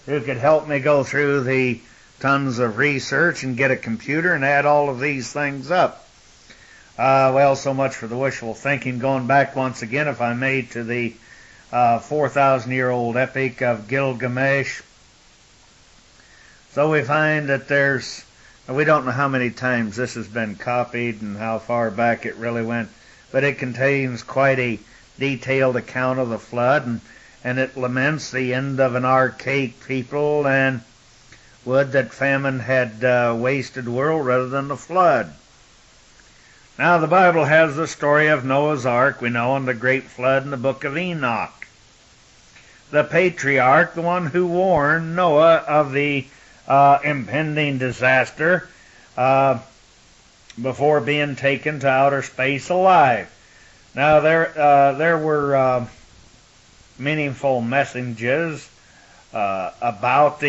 who could help me go through the tons of research and get a computer and add all of these things up. Well, so much for the wishful thinking. Going back once again, if I may, to the 4,000-year-old epic of Gilgamesh. So we find that we don't know how many times this has been copied and how far back it really went, but it contains quite a detailed account of the flood, and it laments the end of an archaic people and would that famine had wasted the world rather than the flood. Now, the Bible has the story of Noah's Ark, we know, and the great flood in the book of Enoch. The patriarch, the one who warned Noah of the impending disaster before being taken to outer space alive. Now, there were meaningful messages about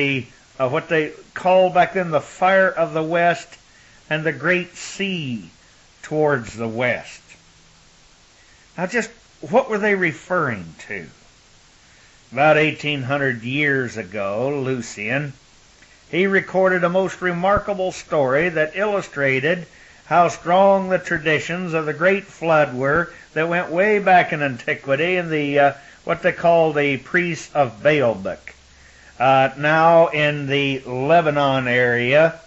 what they called back then the fire of the west and the great sea towards the west. Now, just what were they referring to? About 1,800 years ago, Lucian, he recorded a most remarkable story that illustrated how strong the traditions of the great flood were that went way back in antiquity in the what they call the priests of Baalbec. Now in the Lebanon area,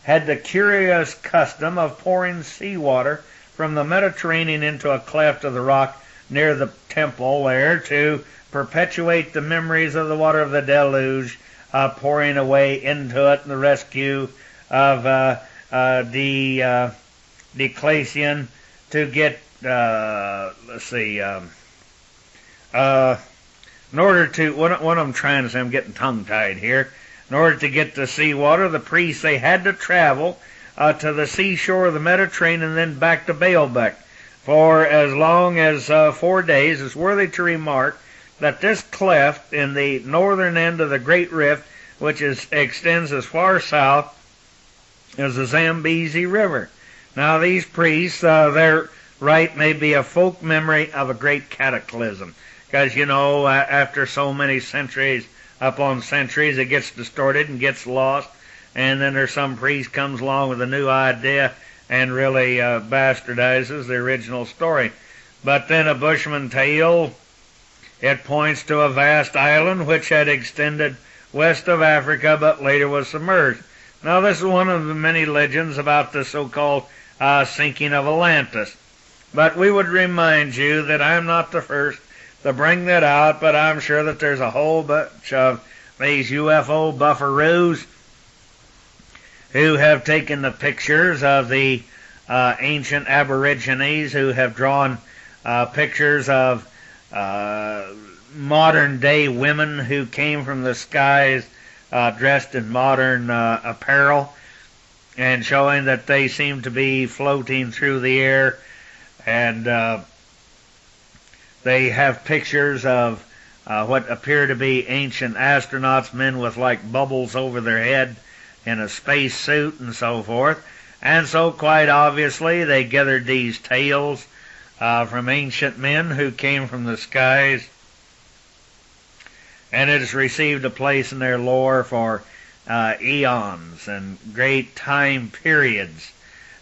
had the curious custom of pouring seawater from the Mediterranean into a cleft of the rock near the temple there to perpetuate the memories of the water of the deluge, pouring away into it, and the rescue of Diocletian to get, In order to, what I'm trying to say, I'm getting tongue-tied here. In order to get to seawater, the priests, they had to travel to the seashore of the Mediterranean and then back to Baalbek for as long as 4 days. It's worthy to remark that this cleft in the northern end of the Great Rift, which extends as far south as the Zambezi River. Now these priests, their rite may be a folk memory of a great cataclysm, because after so many centuries upon centuries, it gets distorted and gets lost, and then there's some priest comes along with a new idea and really bastardizes the original story. But then a Bushman tale, it points to a vast island which had extended west of Africa but later was submerged. Now this is one of the many legends about the so-called sinking of Atlantis. But we would remind you that I'm not the first to bring that out, but I'm sure that there's a whole bunch of these UFO buffaroos who have taken the pictures of the ancient aborigines, who have drawn pictures of modern day women who came from the skies dressed in modern apparel, and showing that they seem to be floating through the air. And they have pictures of what appear to be ancient astronauts, men with like bubbles over their head in a space suit and so forth. And so quite obviously they gathered these tales from ancient men who came from the skies, and it has received a place in their lore for eons and great time periods.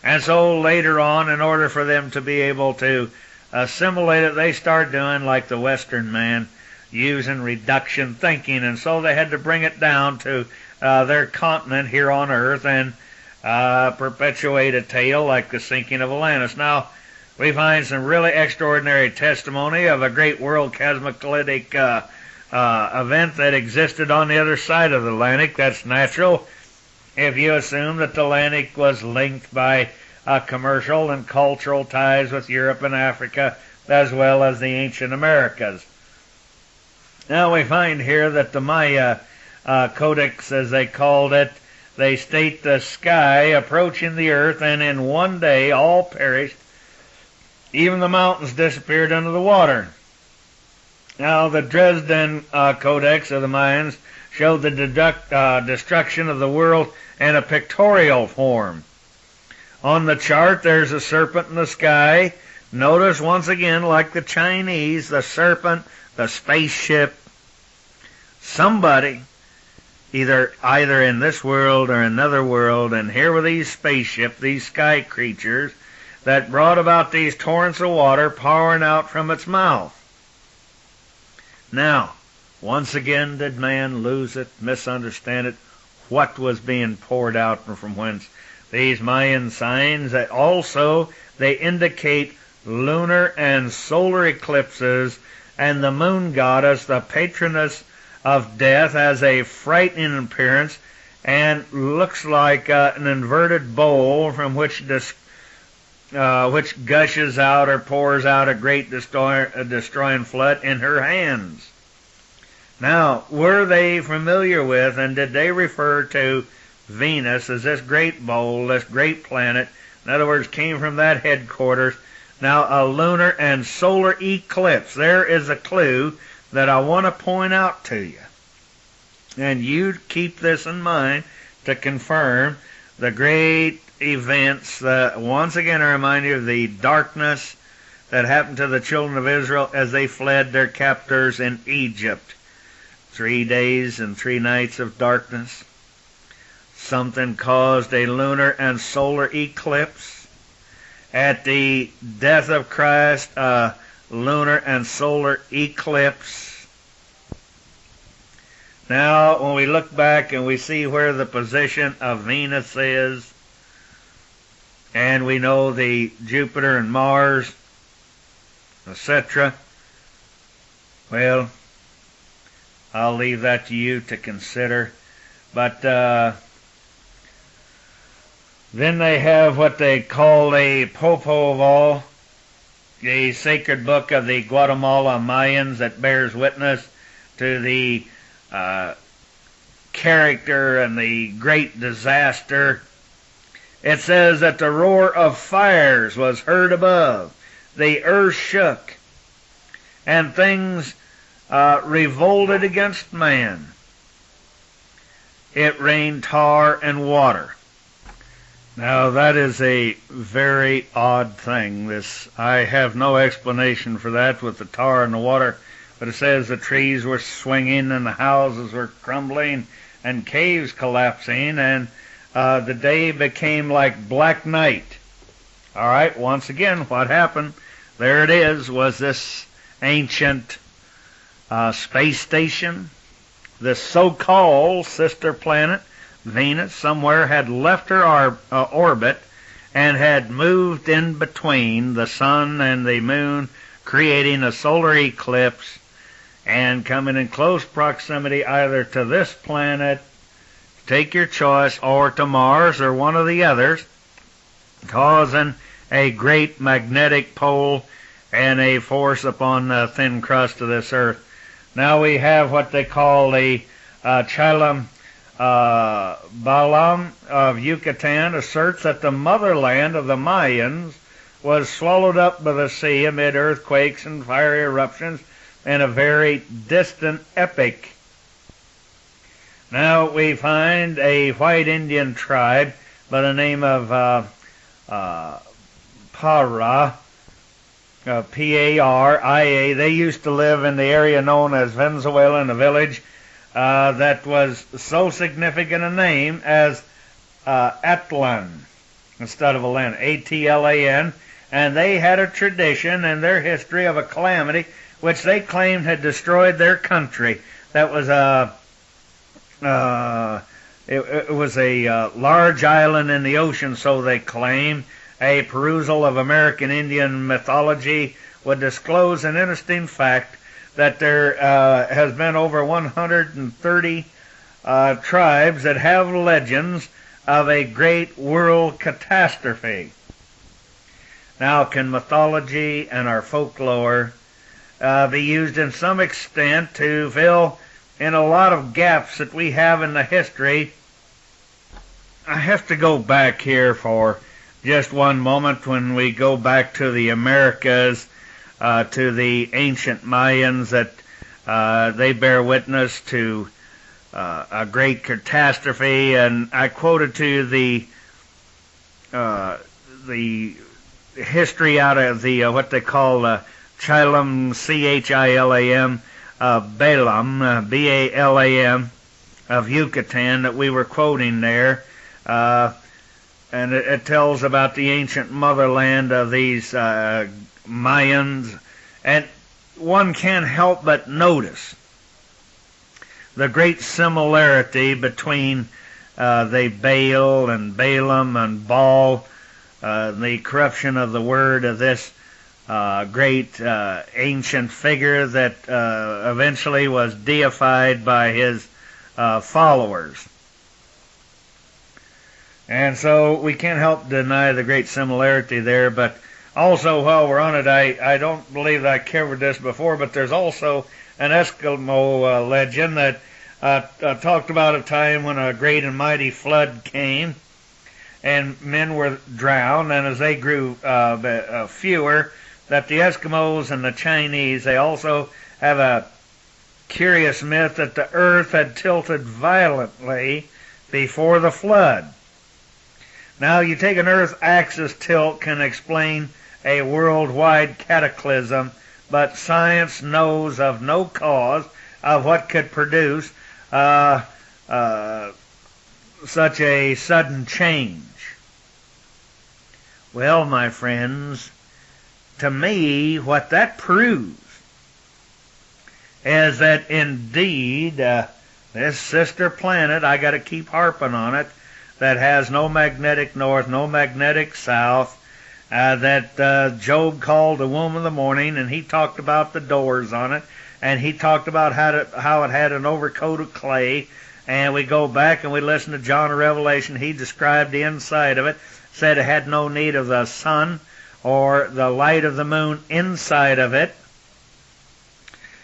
And so later on, in order for them to be able to assimilate it, they start doing like the Western man, using reduction thinking, and so they had to bring it down to their continent here on Earth and perpetuate a tale like the sinking of Atlantis. Now, we find some really extraordinary testimony of a great world cataclysmic event that existed on the other side of the Atlantic. That's natural if you assume that the Atlantic was linked by commercial and cultural ties with Europe and Africa, as well as the ancient Americas. Now we find here that the Maya Codex, as they called it, they state the sky approaching the earth, and in one day all perished, even the mountains disappeared under the water. Now the Dresden Codex of the Mayans showed the destruction of the world in a pictorial form. On the chart there's a serpent in the sky. Notice once again, like the Chinese, the serpent, the spaceship, somebody, either in this world or another world, and here were these spaceships, these sky creatures, that brought about these torrents of water pouring out from its mouth. Now, once again did man lose it, misunderstand it, what was being poured out and from whence? These Mayan signs, also they indicate lunar and solar eclipses, and the moon goddess, the patroness of death, has a frightening appearance and looks like an inverted bowl from which gushes out or pours out a great destroying flood in her hands. Now, were they familiar with, and did they refer to Venus as this great bowl, this great planet? In other words, came from that headquarters. Now, a lunar and solar eclipse. There is a clue that I want to point out to you. And you keep this in mind to confirm the great events. Once again, I remind you of the darkness that happened to the children of Israel as they fled their captors in Egypt. 3 days and 3 nights of darkness. Something caused a lunar and solar eclipse. At the death of Christ, a lunar and solar eclipse. Now, when we look back and we see where the position of Venus is, and we know the Jupiter and Mars, etc., well, I'll leave that to you to consider. But then they have what they call a Popoval, the sacred book of the Guatemala Mayans that bears witness to the character and the great disaster. It says that the roar of fires was heard above, the earth shook, and things revolted against man. It rained tar and water. Now that is a very odd thing. I have no explanation for that with the tar and the water, but it says the trees were swinging and the houses were crumbling and caves collapsing, and the day became like black night. All right, once again, what happened? There it is, was this ancient space station. This so-called sister planet, Venus, somewhere had left her orbit and had moved in between the sun and the moon, creating a solar eclipse and coming in close proximity either to this planet, take your choice, or to Mars or one of the others, causing a great magnetic pole and a force upon the thin crust of this earth. Now we have what they call the Chilam Balam of Yucatan asserts that the motherland of the Mayans was swallowed up by the sea amid earthquakes and fiery eruptions in a very distant epoch. Now we find a white Indian tribe by the name of Para, P-A-R-I-A. They used to live in the area known as Venezuela, in a village that was so significant a name as Atlan, instead of Alen, A-T-L-A-N, and they had a tradition in their history of a calamity which they claimed had destroyed their country. That was it was a large island in the ocean, so they claim. A perusal of American Indian mythology would disclose an interesting fact that there has been over 130 tribes that have legends of a great world catastrophe. Now, can mythology and our folklore be used in some extent to fill in a lot of gaps that we have in the history? I have to go back here for just one moment when we go back to the Americas, to the ancient Mayans, that they bear witness to a great catastrophe, and I quoted to you the history out of the what they call Chilam, C-H-I-L-A-M, Balam, B-A-L-A-M, of Yucatan that we were quoting there. And it tells about the ancient motherland of these Mayans. And one can't help but notice the great similarity between the Baal and Balaam and Baal, the corruption of the word of this great ancient figure that eventually was deified by his followers. And so we can't help deny the great similarity there, but also while we're on it, I don't believe that I covered this before, but there's also an Eskimo legend that talked about a time when a great and mighty flood came and men were drowned, and as they grew fewer, that the Eskimos and the Chinese, they also have a curious myth that the earth had tilted violently before the flood. Now, you take an Earth axis tilt can explain a worldwide cataclysm, but science knows of no cause of what could produce such a sudden change. Well, my friends, to me, what that proves is that indeed this sister planet, I got to keep harping on it, that has no magnetic north, no magnetic south, that Job called the womb of the morning, and he talked about the doors on it, and he talked about how it had an overcoat of clay, and we go back and we listen to John of Revelation. He described the inside of it, said it had no need of the sun or the light of the moon inside of it.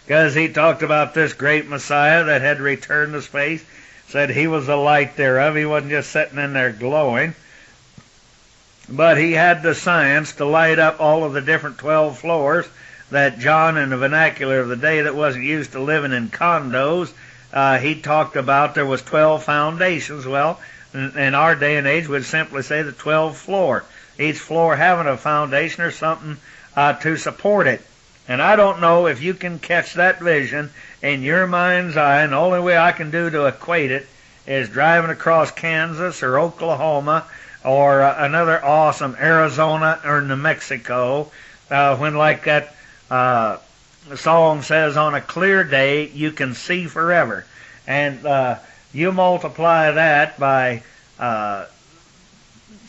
because he talked about this great Messiah that had returned to space, said he was the light thereof. He wasn't just sitting in there glowing, but he had the science to light up all of the different 12 floors that John, in the vernacular of the day that wasn't used to living in condos, he talked about there was 12 foundations. Well, in our day and age, we'd simply say the 12th floor. Each floor having a foundation or something to support it. And I don't know if you can catch that vision in your mind's eye, and the only way I can do to equate it is driving across Kansas or Oklahoma or another awesome Arizona or New Mexico, when, like that song says, on a clear day you can see forever. And you multiply that by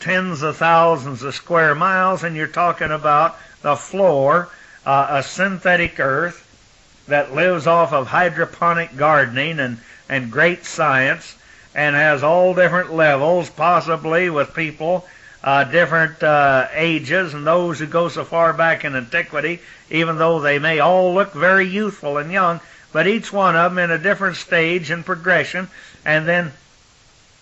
tens of thousands of square miles, and you're talking about the floor, a synthetic earth that lives off of hydroponic gardening and great science, and has all different levels, possibly with people different ages, and those who go so far back in antiquity, even though they may all look very youthful and young, but each one of them in a different stage and progression. And then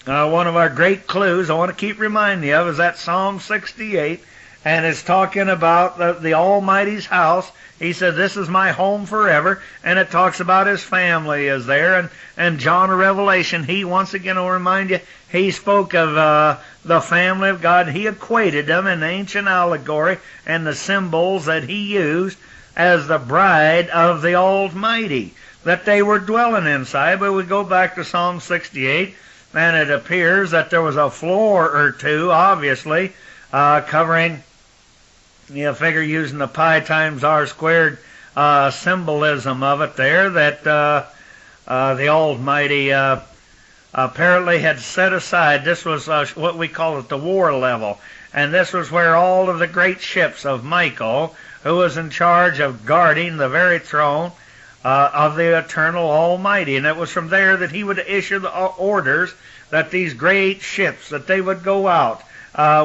one of our great clues I want to keep reminding you of is that Psalm 68, and it's talking about the Almighty's house. He said, "This is my home forever," and it talks about his family is there. And John of Revelation, he once again will remind you, he spoke of the family of God. He equated them in the ancient allegory and the symbols that he used as the bride of the Almighty, that they were dwelling inside. But we go back to Psalm 68, and it appears that there was a floor or two, obviously, covering, you figure using the pi times r squared symbolism of it there, that the Almighty apparently had set aside. This was what we call it the war level, and this was where all of the great ships of Michael, who was in charge of guarding the very throne of the eternal Almighty, and it was from there that he would issue the orders that these great ships, that they would go out.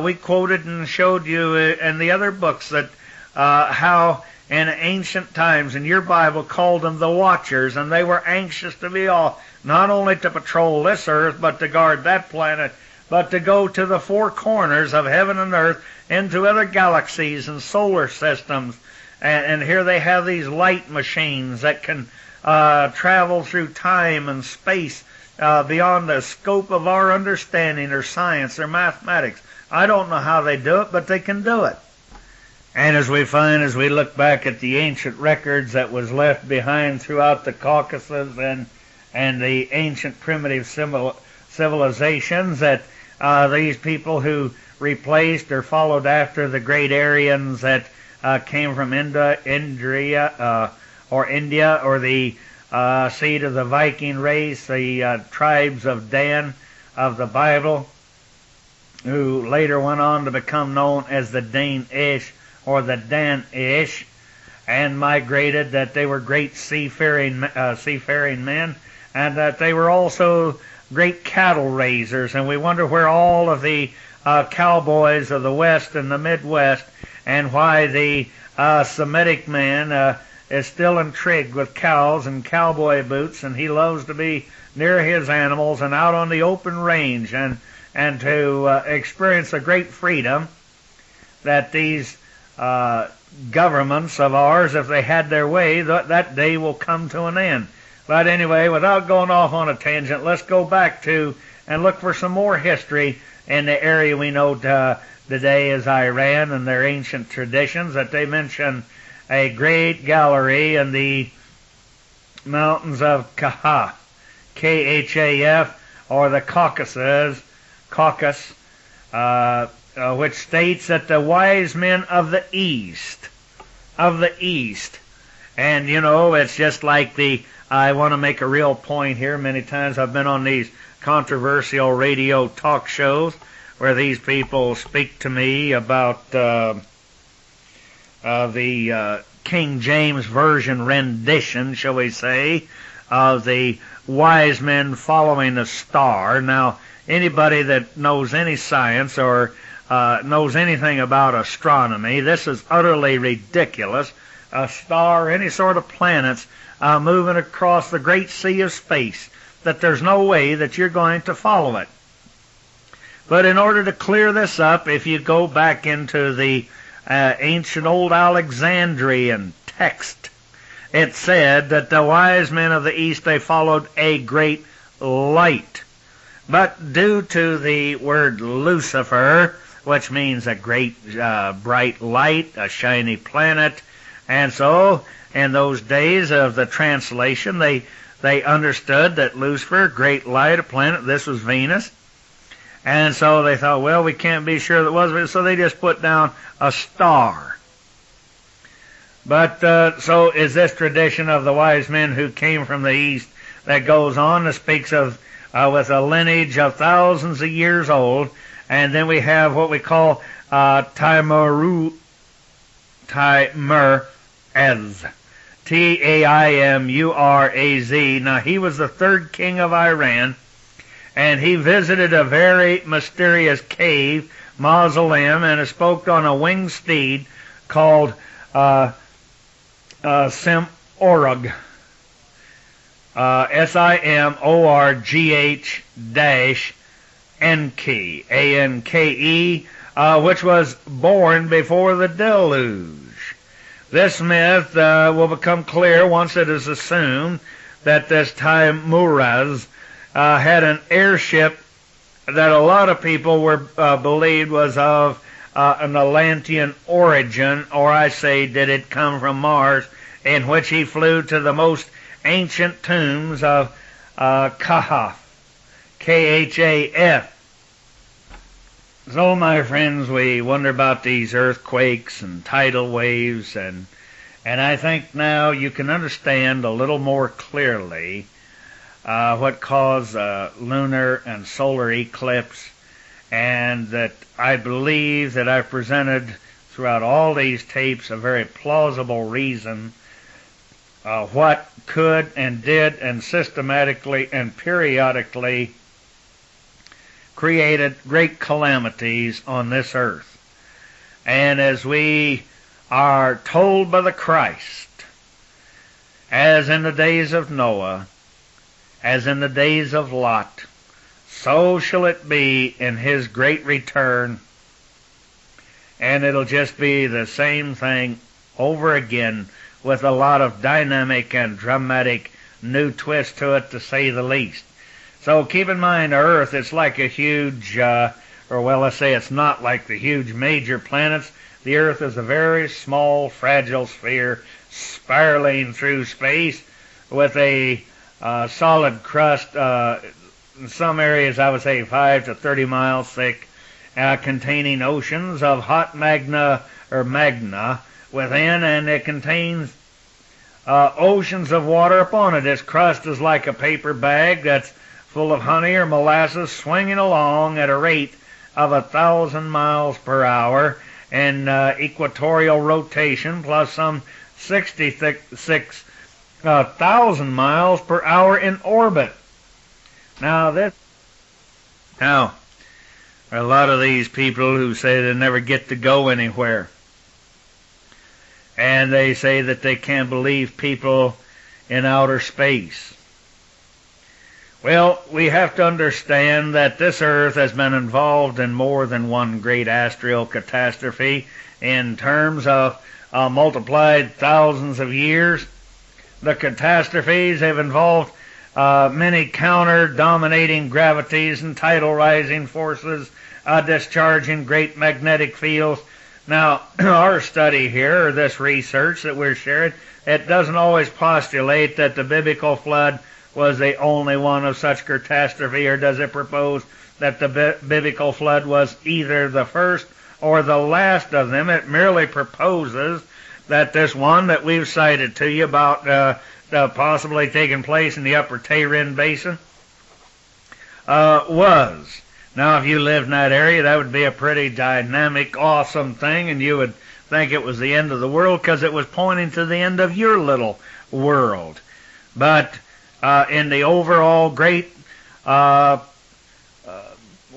We quoted and showed you in the other books that how in ancient times, and your Bible called them the Watchers, and they were anxious to be off, not only to patrol this earth, but to guard that planet, but to go to the four corners of heaven and earth, into other galaxies and solar systems. And here they have these light machines that can travel through time and space beyond the scope of our understanding, or science, or mathematics. I don't know how they do it, but they can do it. And as we find, as we look back at the ancient records that was left behind throughout the Caucasus and the ancient primitive civilizations, that these people who replaced or followed after the great Aryans that came from India, or the seed of the Viking race, the tribes of Dan of the Bible, who later went on to become known as the Dane-ish or the Dan-ish, and migrated, that they were great seafaring men, and that they were also great cattle raisers. And we wonder where all of the cowboys of the West and the Midwest, and why the Semitic man is still intrigued with cows and cowboy boots, and he loves to be near his animals and out on the open range, and to experience a great freedom that these governments of ours, if they had their way, that day will come to an end. But anyway, without going off on a tangent, let's go back to and look for some more history in the area we know today as Iran, and their ancient traditions, that they mention a great gallery in the mountains of Khaf, K-H-A-F, or the Caucasus, which states that the wise men of the East, and you know, it's just like I want to make a real point here. Many times I've been on these controversial radio talk shows where these people speak to me about the King James Version rendition, shall we say, of the wise men following the star. Now, anybody that knows any science or knows anything about astronomy, this is utterly ridiculous, a star, any sort of planets moving across the great sea of space, that there's no way that you're going to follow it. But in order to clear this up, if you go back into the ancient old Alexandrian text, it said that the wise men of the East, they followed a great light. But due to the word Lucifer, which means a great bright light, a shiny planet, and so in those days of the translation, they understood that Lucifer, great light, a planet, this was Venus. And so they thought, well, we can't be sure that it was, so they just put down a star. But so is this tradition of the wise men who came from the East that goes on, that speaks of with a lineage of thousands of years old. And then we have what we call Taimuraz, Taimuraz. Now, he was the third king of Iran, and he visited a very mysterious cave, mausoleum, and spoke on a winged steed called Simorgh, Simorgh Anke, which was born before the deluge. This myth will become clear once it is assumed that this Taimuraz had an airship that a lot of people were believed was of an Atlantean origin, or I say, did it come from Mars, in which he flew to the most ancient tombs of Khaf, Khaf. So, my friends, we wonder about these earthquakes and tidal waves, and I think now you can understand a little more clearly what caused lunar and solar eclipse, and that I believe that I've presented throughout all these tapes a very plausible reason what could and did and systematically and periodically created great calamities on this earth. And as we are told by the Christ, as in the days of Noah, as in the days of Lot, so shall it be in his great return. And it'll just be the same thing over again, with a lot of dynamic and dramatic new twist to it, to say the least. So keep in mind, Earth, it's like a huge, or well, let's say it's not like the huge major planets. The Earth is a very small, fragile sphere spiraling through space with a solid crust, in some areas I would say 5 to 30 miles thick, containing oceans of hot magma within, and it contains oceans of water upon it. Its crust is like a paper bag that's full of honey or molasses, swinging along at a rate of 1,000 miles per hour in equatorial rotation, plus some 66,000 miles per hour in orbit. Now, there are a lot of these people who say they never get to go anywhere. And they say that they can't believe people in outer space. Well, we have to understand that this Earth has been involved in more than one great astral catastrophe in terms of multiplied thousands of years. The catastrophes have involved many counter-dominating gravities and tidal rising forces discharging great magnetic fields. Now, our study here, or this research that we're sharing, it doesn't always postulate that the biblical flood was the only one of such catastrophe, or does it propose that the biblical flood was either the first or the last of them. It merely proposes that this one that we've cited to you about possibly taking place in the upper Tarim Basin was. Now, if you lived in that area, that would be a pretty dynamic, awesome thing, and you would think it was the end of the world because it was pointing to the end of your little world. But in the overall great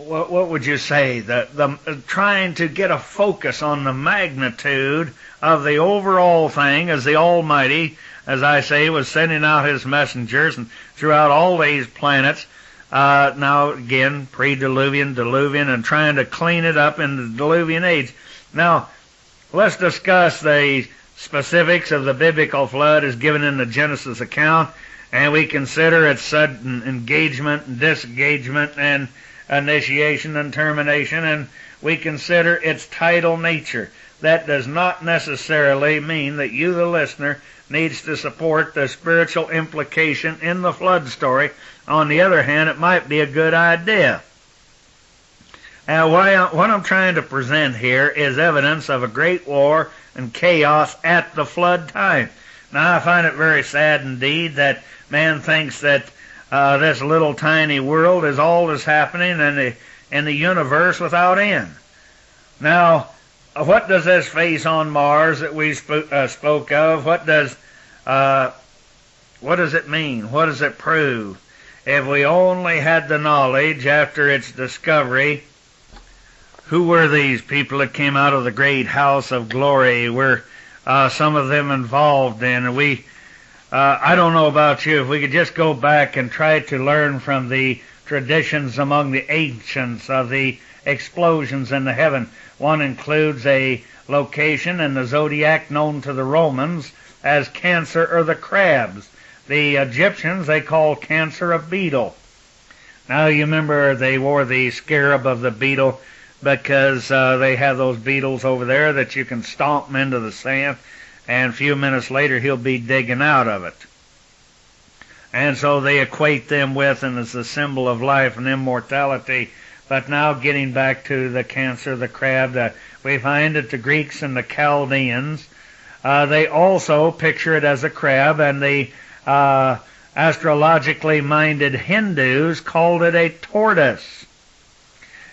what would you say, the trying to get a focus on the magnitude of the overall thing as the Almighty, as I say, was sending out his messengers and throughout all these planets, now again, pre-Diluvian, Diluvian, and trying to clean it up in the Diluvian age. Now, let's discuss the specifics of the biblical flood as given in the Genesis account, and we consider its sudden engagement and disengagement and initiation and termination, and we consider its tidal nature. That does not necessarily mean that you, the listener, needs to support the spiritual implication in the flood story. On the other hand, it might be a good idea. What I'm trying to present here is evidence of a great war and chaos at the flood time. Now, I find it very sad indeed that man thinks that this little tiny world is all that's happening in the universe without end. Now, what does this face on Mars that we spoke of? What does it mean? What does it prove? If we only had the knowledge after its discovery, who were these people that came out of the great house of glory? Were some of them involved in? I don't know about you, if we could just go back and try to learn from the traditions among the ancients of the explosions in the heaven. One includes a location in the zodiac known to the Romans as Cancer or the Crabs. The Egyptians they called Cancer a beetle. Now you remember they wore the scarab of the beetle because they have those beetles over there that you can stomp them into the sand, and a few minutes later he'll be digging out of it. And so they equate them with, and it's a symbol of life and immortality. But now getting back to the Cancer, the crab, we find that the Greeks and the Chaldeans, they also picture it as a crab, and the astrologically minded Hindus called it a tortoise.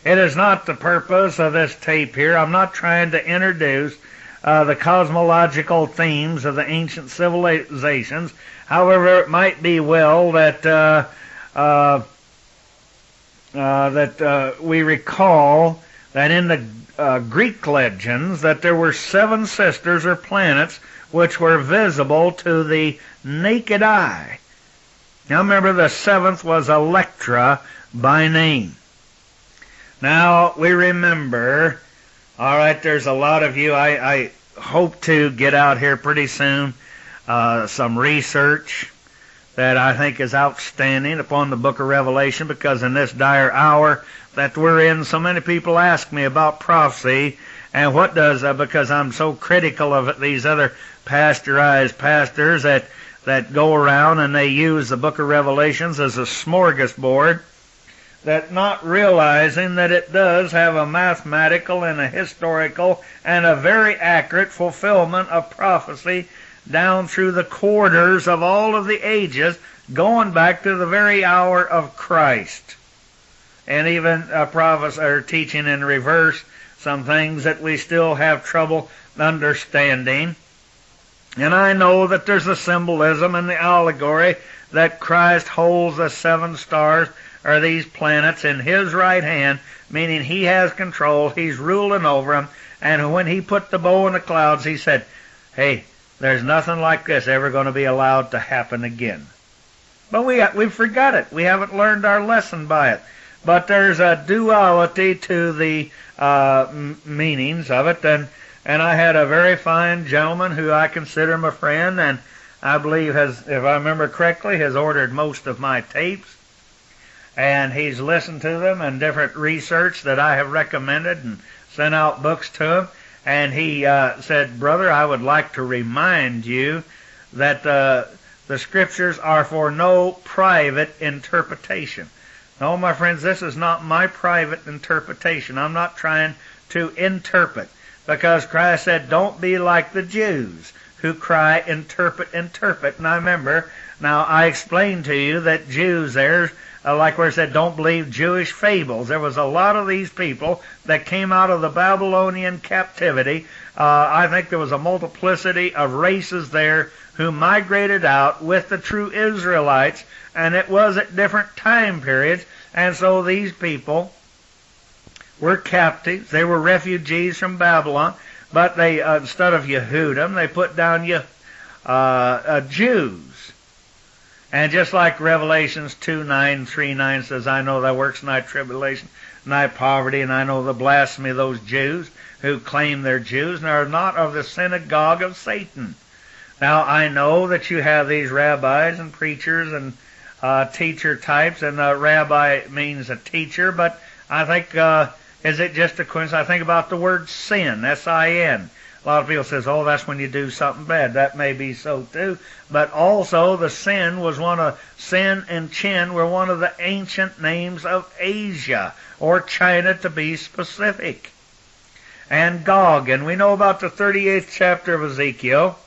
It is not the purpose of this tape here. I'm not trying to introduce the cosmological themes of the ancient civilizations. However, it might be well that we recall that in the Greek legends that there were 7 sisters or planets which were visible to the naked eye. Now remember, the 7th was Electra by name. Now we remember, all right, there's a lot of you, I hope to get out here pretty soon some research that I think is outstanding upon the book of Revelation, because in this dire hour that we're in, so many people ask me about prophecy, and what does, because I'm so critical of it, these other pasteurized pastors that go around and they use the book of Revelations as a smorgasbord, that not realizing that it does have a mathematical and a historical and a very accurate fulfillment of prophecy down through the quarters of all of the ages, going back to the very hour of Christ. And even prophets are teaching in reverse some things that we still have trouble understanding. And I know that there's a symbolism in the allegory that Christ holds the 7 stars, or these planets, in his right hand, meaning he has control, he's ruling over them, and when he put the bow in the clouds, he said, hey, there's nothing like this ever going to be allowed to happen again. But we forgot it. We haven't learned our lesson by it. But there's a duality to the meanings of it, and I had a very fine gentleman who I consider my friend, and I believe has, if I remember correctly, has ordered most of my tapes, and he's listened to them and different research that I have recommended and sent out books to him. And he said, brother, I would like to remind you that the scriptures are for no private interpretation. No, my friends, this is not my private interpretation. I'm not trying to interpret, because Christ said, don't be like the Jews who cry, interpret, interpret. And I remember, now I explained to you that Jews there, like where it said, don't believe Jewish fables. There was a lot of these people that came out of the Babylonian captivity. I think there was a multiplicity of races there who migrated out with the true Israelites, and it was at different time periods. And so these people were captives. They were refugees from Babylon, but they, instead of Yehudim, they put down Jews. And just like Revelations 2:9, says, I know thy works, and thy tribulation, and thy poverty, and I know the blasphemy of those Jews who claim they're Jews and are not of the synagogue of Satan. Now, I know that you have these rabbis and preachers and teacher types, and rabbi means a teacher, but I think, is it just a coincidence? I think about the word sin, S-I-N. A lot of people says, oh, that's when you do something bad. That may be so too. But also the sin and Chin were one of the ancient names of Asia, or China to be specific. And Gog, and we know about the 38th chapter of Ezekiel,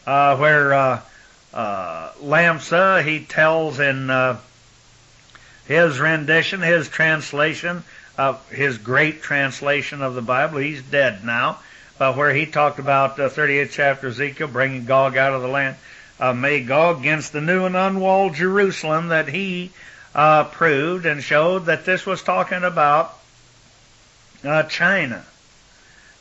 where Lamsa, he tells in his rendition, his translation, his great translation of the Bible, he's dead now, where he talked about the 38th chapter of Ezekiel, bringing Gog out of the land of Magog against the new and unwalled Jerusalem, that he proved and showed that this was talking about China.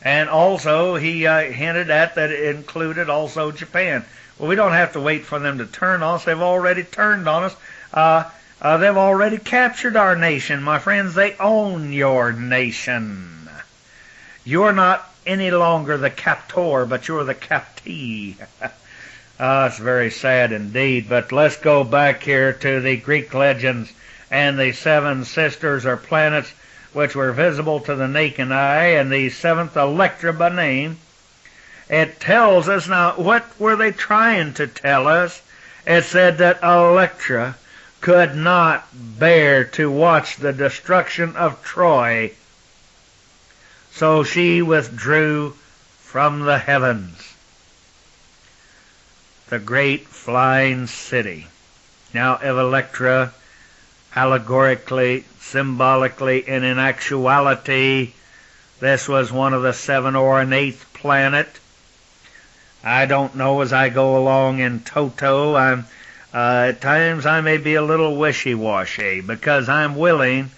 And also he hinted at that it included also Japan. Well, we don't have to wait for them to turn on us. They've already turned on us. They've already captured our nation, my friends. They own your nation. You're not any longer the captor, but you're the captee. It's very sad indeed. But let's go back here to the Greek legends and the 7 sisters or planets which were visible to the naked eye, and the 7th Electra by name. It tells us, now, what were they trying to tell us? It said that Electra could not bear to watch the destruction of Troy, so she withdrew from the heavens. The great flying city. Now, if Electra, allegorically, symbolically, and in actuality, this was one of the 7 or an 8th planet. I don't know as I go along in toto. At times I may be a little wishy-washy, because I'm willing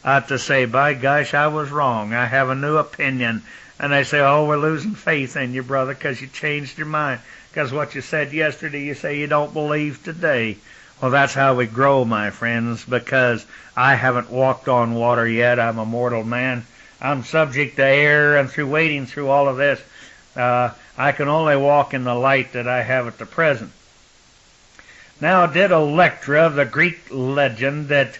to say, by gosh, I was wrong. I have a new opinion. And they say, oh, we're losing faith in you, brother, because you changed your mind. Because what you said yesterday, you say you don't believe today. Well, that's how we grow, my friends, because I haven't walked on water yet. I'm a mortal man. I'm subject to air, and through wading through all of this, I can only walk in the light that I have at the present. Now, did Electra, the Greek legend, that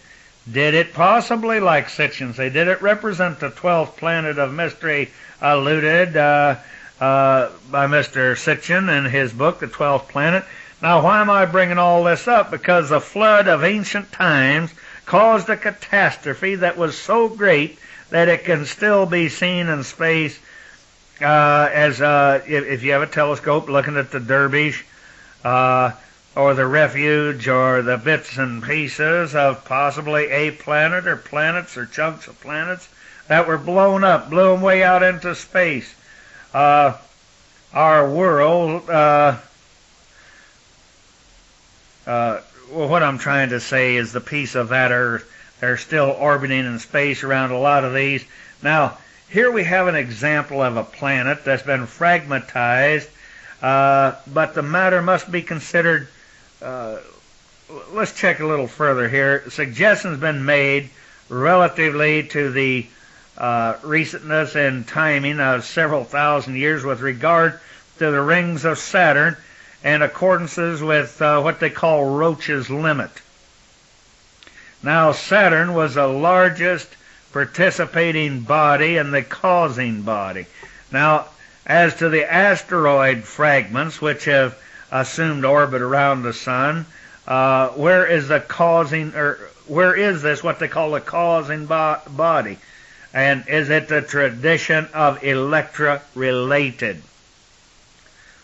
did it possibly like Sitchin say? Did it represent the 12th planet of mystery alluded by Mr. Sitchin in his book, The 12th Planet? Now, why am I bringing all this up? Because the flood of ancient times caused a catastrophe that was so great that it can still be seen in space if you have a telescope looking at the Dervish or the refuge or the bits and pieces of possibly a planet or planets or chunks of planets that were blown up, blew them way out into space. Our world... well, what I'm trying to say is the piece of that Earth, they're still orbiting in space around a lot of these. Now, here we have an example of a planet that's been fragmentized, but the matter must be considered. Let's check a little further here. Suggestions been made relatively to the recentness and timing of several thousand years with regard to the rings of Saturn, and accordances with what they call Roche's limit. Now, Saturn was the largest participating body and the causing body. Now, as to the asteroid fragments which have assumed orbit around the sun, where is the causing, or where is this what they call the causing body? And is it the tradition of Electra related?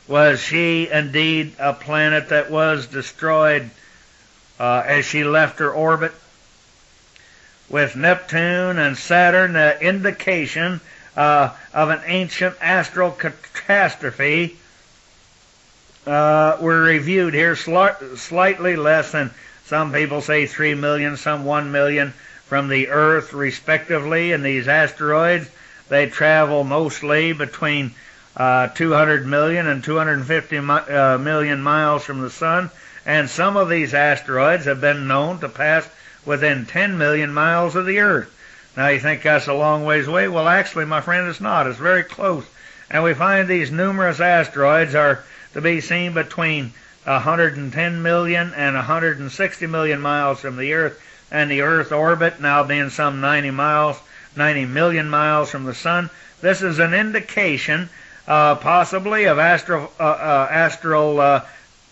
Was she indeed a planet that was destroyed as she left her orbit? With Neptune and Saturn, the indication of an ancient astral catastrophe were reviewed here, slightly less than, some people say 3 million, some 1 million, from the Earth, respectively, and these asteroids, they travel mostly between 200 million and 250 million miles from the Sun, and some of these asteroids have been known to pass within 10 million miles of the Earth. Now you think that's a long ways away? Well, actually, my friend, it's not. It's very close. And we find these numerous asteroids are to be seen between 110 million and 160 million miles from the Earth, and the Earth orbit now being some 90 million miles from the Sun. This is an indication possibly of astral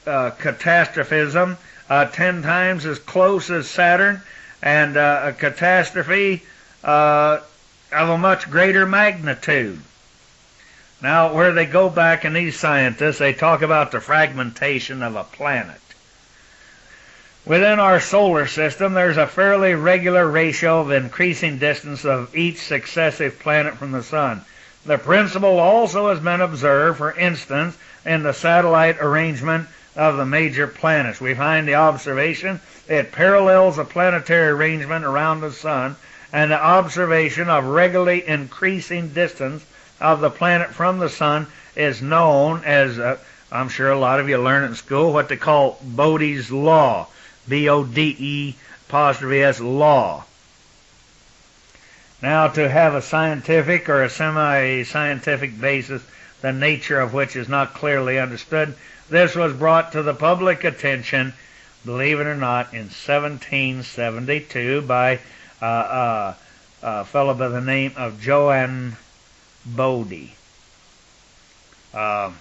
catastrophism, 10 times as close as Saturn, and a catastrophe of a much greater magnitude. Now, where they go back, and these scientists, they talk about the fragmentation of a planet. Within our solar system, there's a fairly regular ratio of increasing distance of each successive planet from the Sun. The principle also has been observed, for instance, in the satellite arrangement of the major planets. We find the observation, it parallels the planetary arrangement around the Sun, and the observation of regularly increasing distance of the planet from the Sun is known as, I'm sure a lot of you learn it in school, what they call Bode's law. B-O-D-E'(s) law. Now, to have a scientific or a semi-scientific basis, the nature of which is not clearly understood, this was brought to the public attention, believe it or not, in 1772 by a fellow by the name of Johann Bode. Now,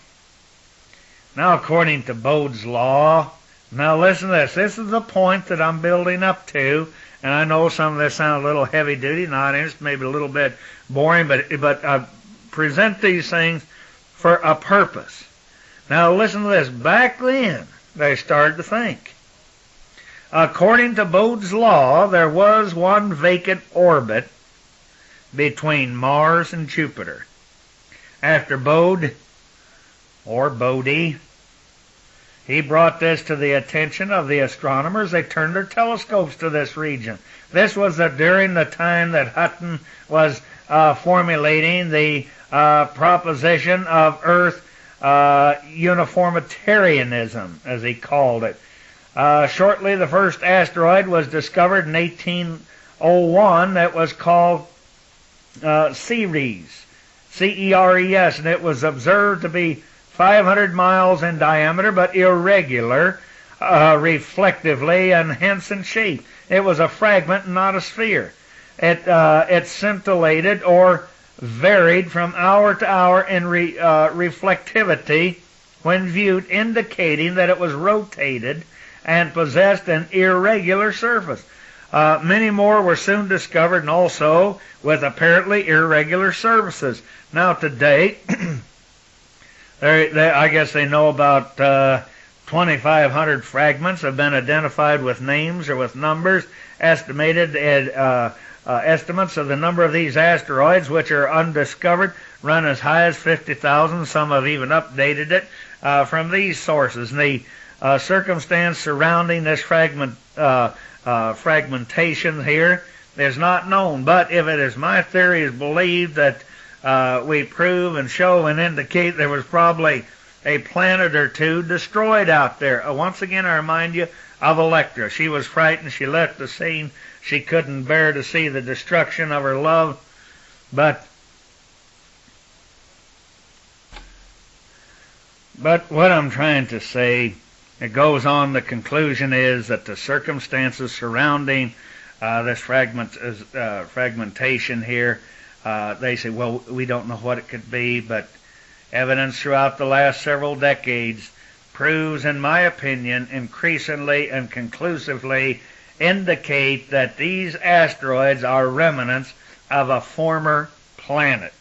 according to Bode's law, now listen to this. This is the point that I'm building up to, and I know some of this sounds a little heavy-duty, not interesting, maybe a little bit boring, but I present these things for a purpose. Now listen to this. Back then, they started to think. According to Bode's law, there was one vacant orbit between Mars and Jupiter. After Bode, or Bode, he brought this to the attention of the astronomers. They turned their telescopes to this region. This was during the time that Hutton was formulating the proposition of Earth uniformitarianism, as he called it. Shortly, the first asteroid was discovered in 1801 that was called Ceres, C-E-R-E-S, and it was observed to be 500 miles in diameter, but irregular, reflectively, and hence in shape. It was a fragment, not a sphere. It scintillated or varied from hour to hour in reflectivity when viewed, indicating that it was rotated and possessed an irregular surface. Many more were soon discovered, and also with apparently irregular surfaces. Now, today, I guess they know about 2,500 fragments have been identified with names or with numbers. Estimated estimates of the number of these asteroids, which are undiscovered, run as high as 50,000. Some have even updated it from these sources. And the circumstance surrounding this fragmentation here is not known. But if it is my theory is believed that we prove and show and indicate there was probably a planet or two destroyed out there. Once again, I remind you of Electra. She was frightened. She left the scene. She couldn't bear to see the destruction of her love. But what I'm trying to say, it goes on, the conclusion is that the circumstances surrounding this fragmentation here, they say, well, we don't know what it could be, but evidence throughout the last several decades proves, in my opinion, increasingly and conclusively indicate that these asteroids are remnants of a former planet.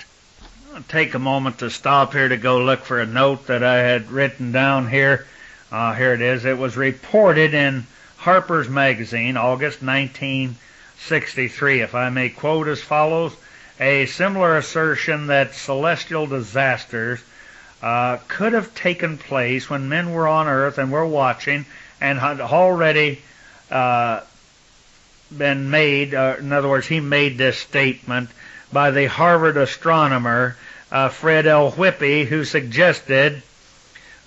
I'll take a moment to stop here to go look for a note that I had written down here. Here it is. It was reported in Harper's Magazine, August 1963, if I may quote as follows: a similar assertion that celestial disasters could have taken place when men were on Earth and were watching and had already been made, in other words, he made this statement by the Harvard astronomer Fred L. Whippy, who suggested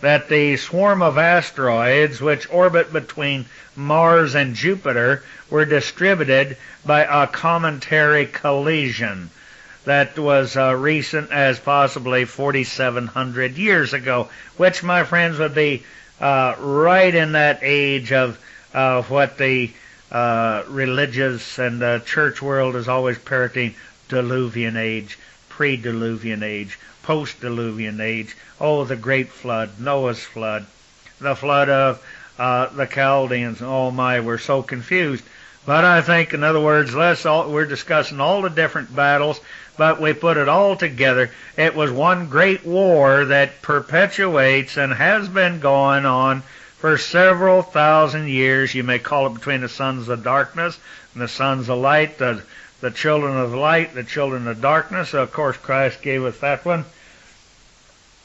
that the swarm of asteroids which orbit between Mars and Jupiter were distributed by a cometary collision that was recent as possibly 4,700 years ago, which, my friends, would be right in that age of what the religious and church world is always parroting: Diluvian age, pre-Diluvian age, post-Diluvian age. Oh, the great flood, Noah's flood, the flood of the Chaldeans. Oh my, we're so confused. But I think, in other words, we're discussing all the different battles, but we put it all together. It was one great war that perpetuates and has been going on for several thousand years. You may call it between the sons of darkness and the sons of light, the children of light, the children of darkness. Of course, Christ gave us that one.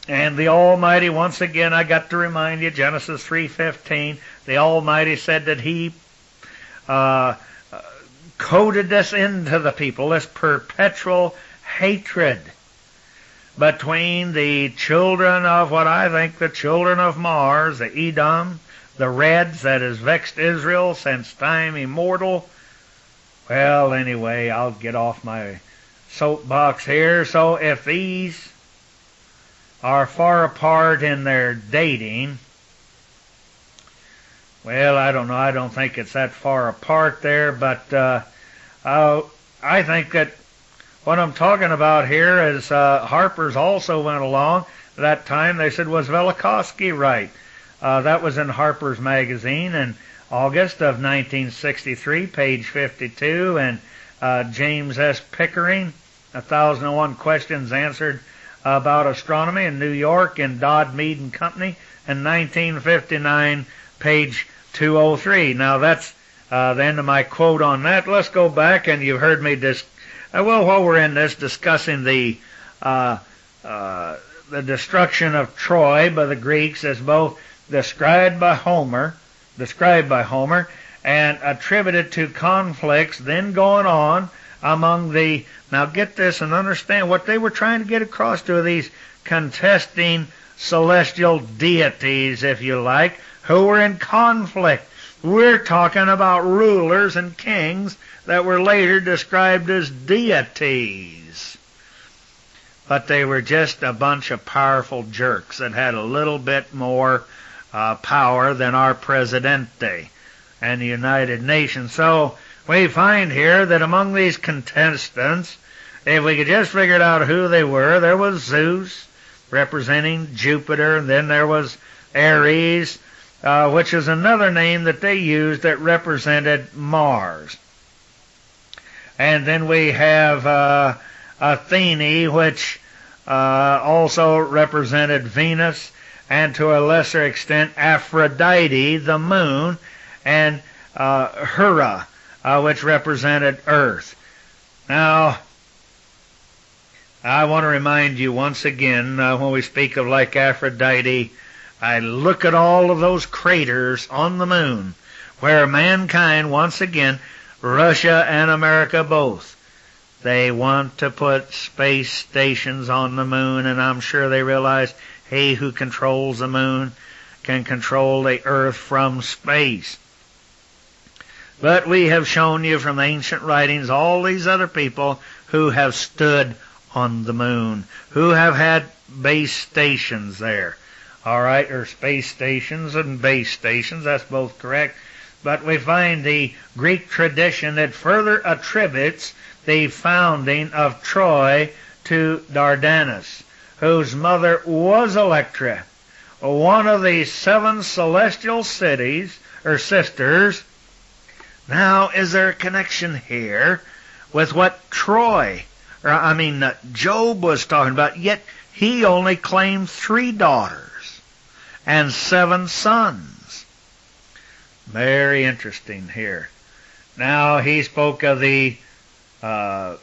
And the Almighty, once again, I got to remind you, Genesis 3:15, the Almighty said that He coded this into the people, this perpetual hatred between the children of what I think the children of Mars, the Edom, the Reds, that has vexed Israel since time immortal. Well, anyway, I'll get off my soapbox here. So if these are far apart in their dating, well, I don't know. I don't think it's that far apart there, but I think that what I'm talking about here is Harper's also went along. At that time, they said, was Velikovsky right? That was in Harper's Magazine in August of 1963, page 52, and James S. Pickering, 1001 Questions Answered About Astronomy in New York in Dodd, Mead and Company in 1959, page 203. Now that's the end of my quote on that. Let's go back, and you've heard me while we're in this, discussing the destruction of Troy by the Greeks as both described by Homer, and attributed to conflicts then going on among the, now get this and understand what they were trying to get across to these contesting celestial deities, if you like, who were in conflict. We're talking about rulers and kings that were later described as deities. But they were just a bunch of powerful jerks that had a little bit more power than our Presidente and the United Nations. So we find here that among these contestants, if we could just figure out who they were, there was Zeus, representing Jupiter, and then there was Ares, which is another name that they used that represented Mars. And then we have Athene, which also represented Venus, and to a lesser extent Aphrodite, the moon, and Hera, which represented Earth. Now, I want to remind you once again, when we speak of like Aphrodite, I look at all of those craters on the moon, where mankind, once again, Russia and America both, they want to put space stations on the moon, and I'm sure they realize he who controls the moon can control the earth from space. But we have shown you from the ancient writings all these other people who have stood on the moon, who have had base stations there. All right, or space stations and base stations, that's both correct. But we find the Greek tradition that further attributes the founding of Troy to Dardanus, whose mother was Electra, one of the 7 celestial cities, or sisters. Now, is there a connection here with what Job was talking about? Yet he only claimed 3 daughters and 7 sons. Very interesting here. Now, he spoke of the, let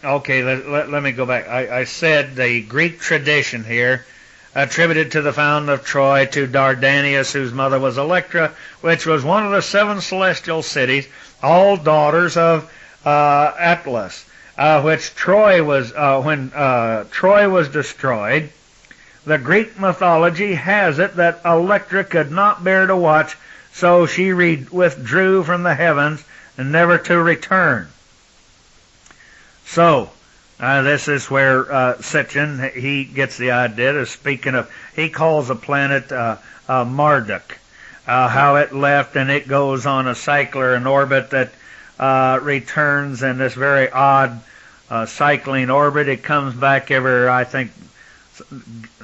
me go back. I said the Greek tradition here attributed to the fountain of Troy, to Dardanius, whose mother was Electra, which was one of the 7 celestial cities, all daughters of Atlas, which Troy was, when Troy was destroyed. The Greek mythology has it that Electra could not bear to watch, so she withdrew from the heavens and never to return. So, this is where Sitchin, he gets the idea of speaking of, he calls the planet Marduk, how it left, and it goes on a cycler, an orbit that returns in this very odd cycling orbit. It comes back every, I think,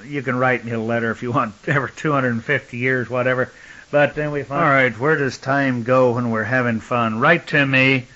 you can write me a letter if you want, every 250 years, whatever. But then we find, all right, where does time go when we're having fun? Write to me.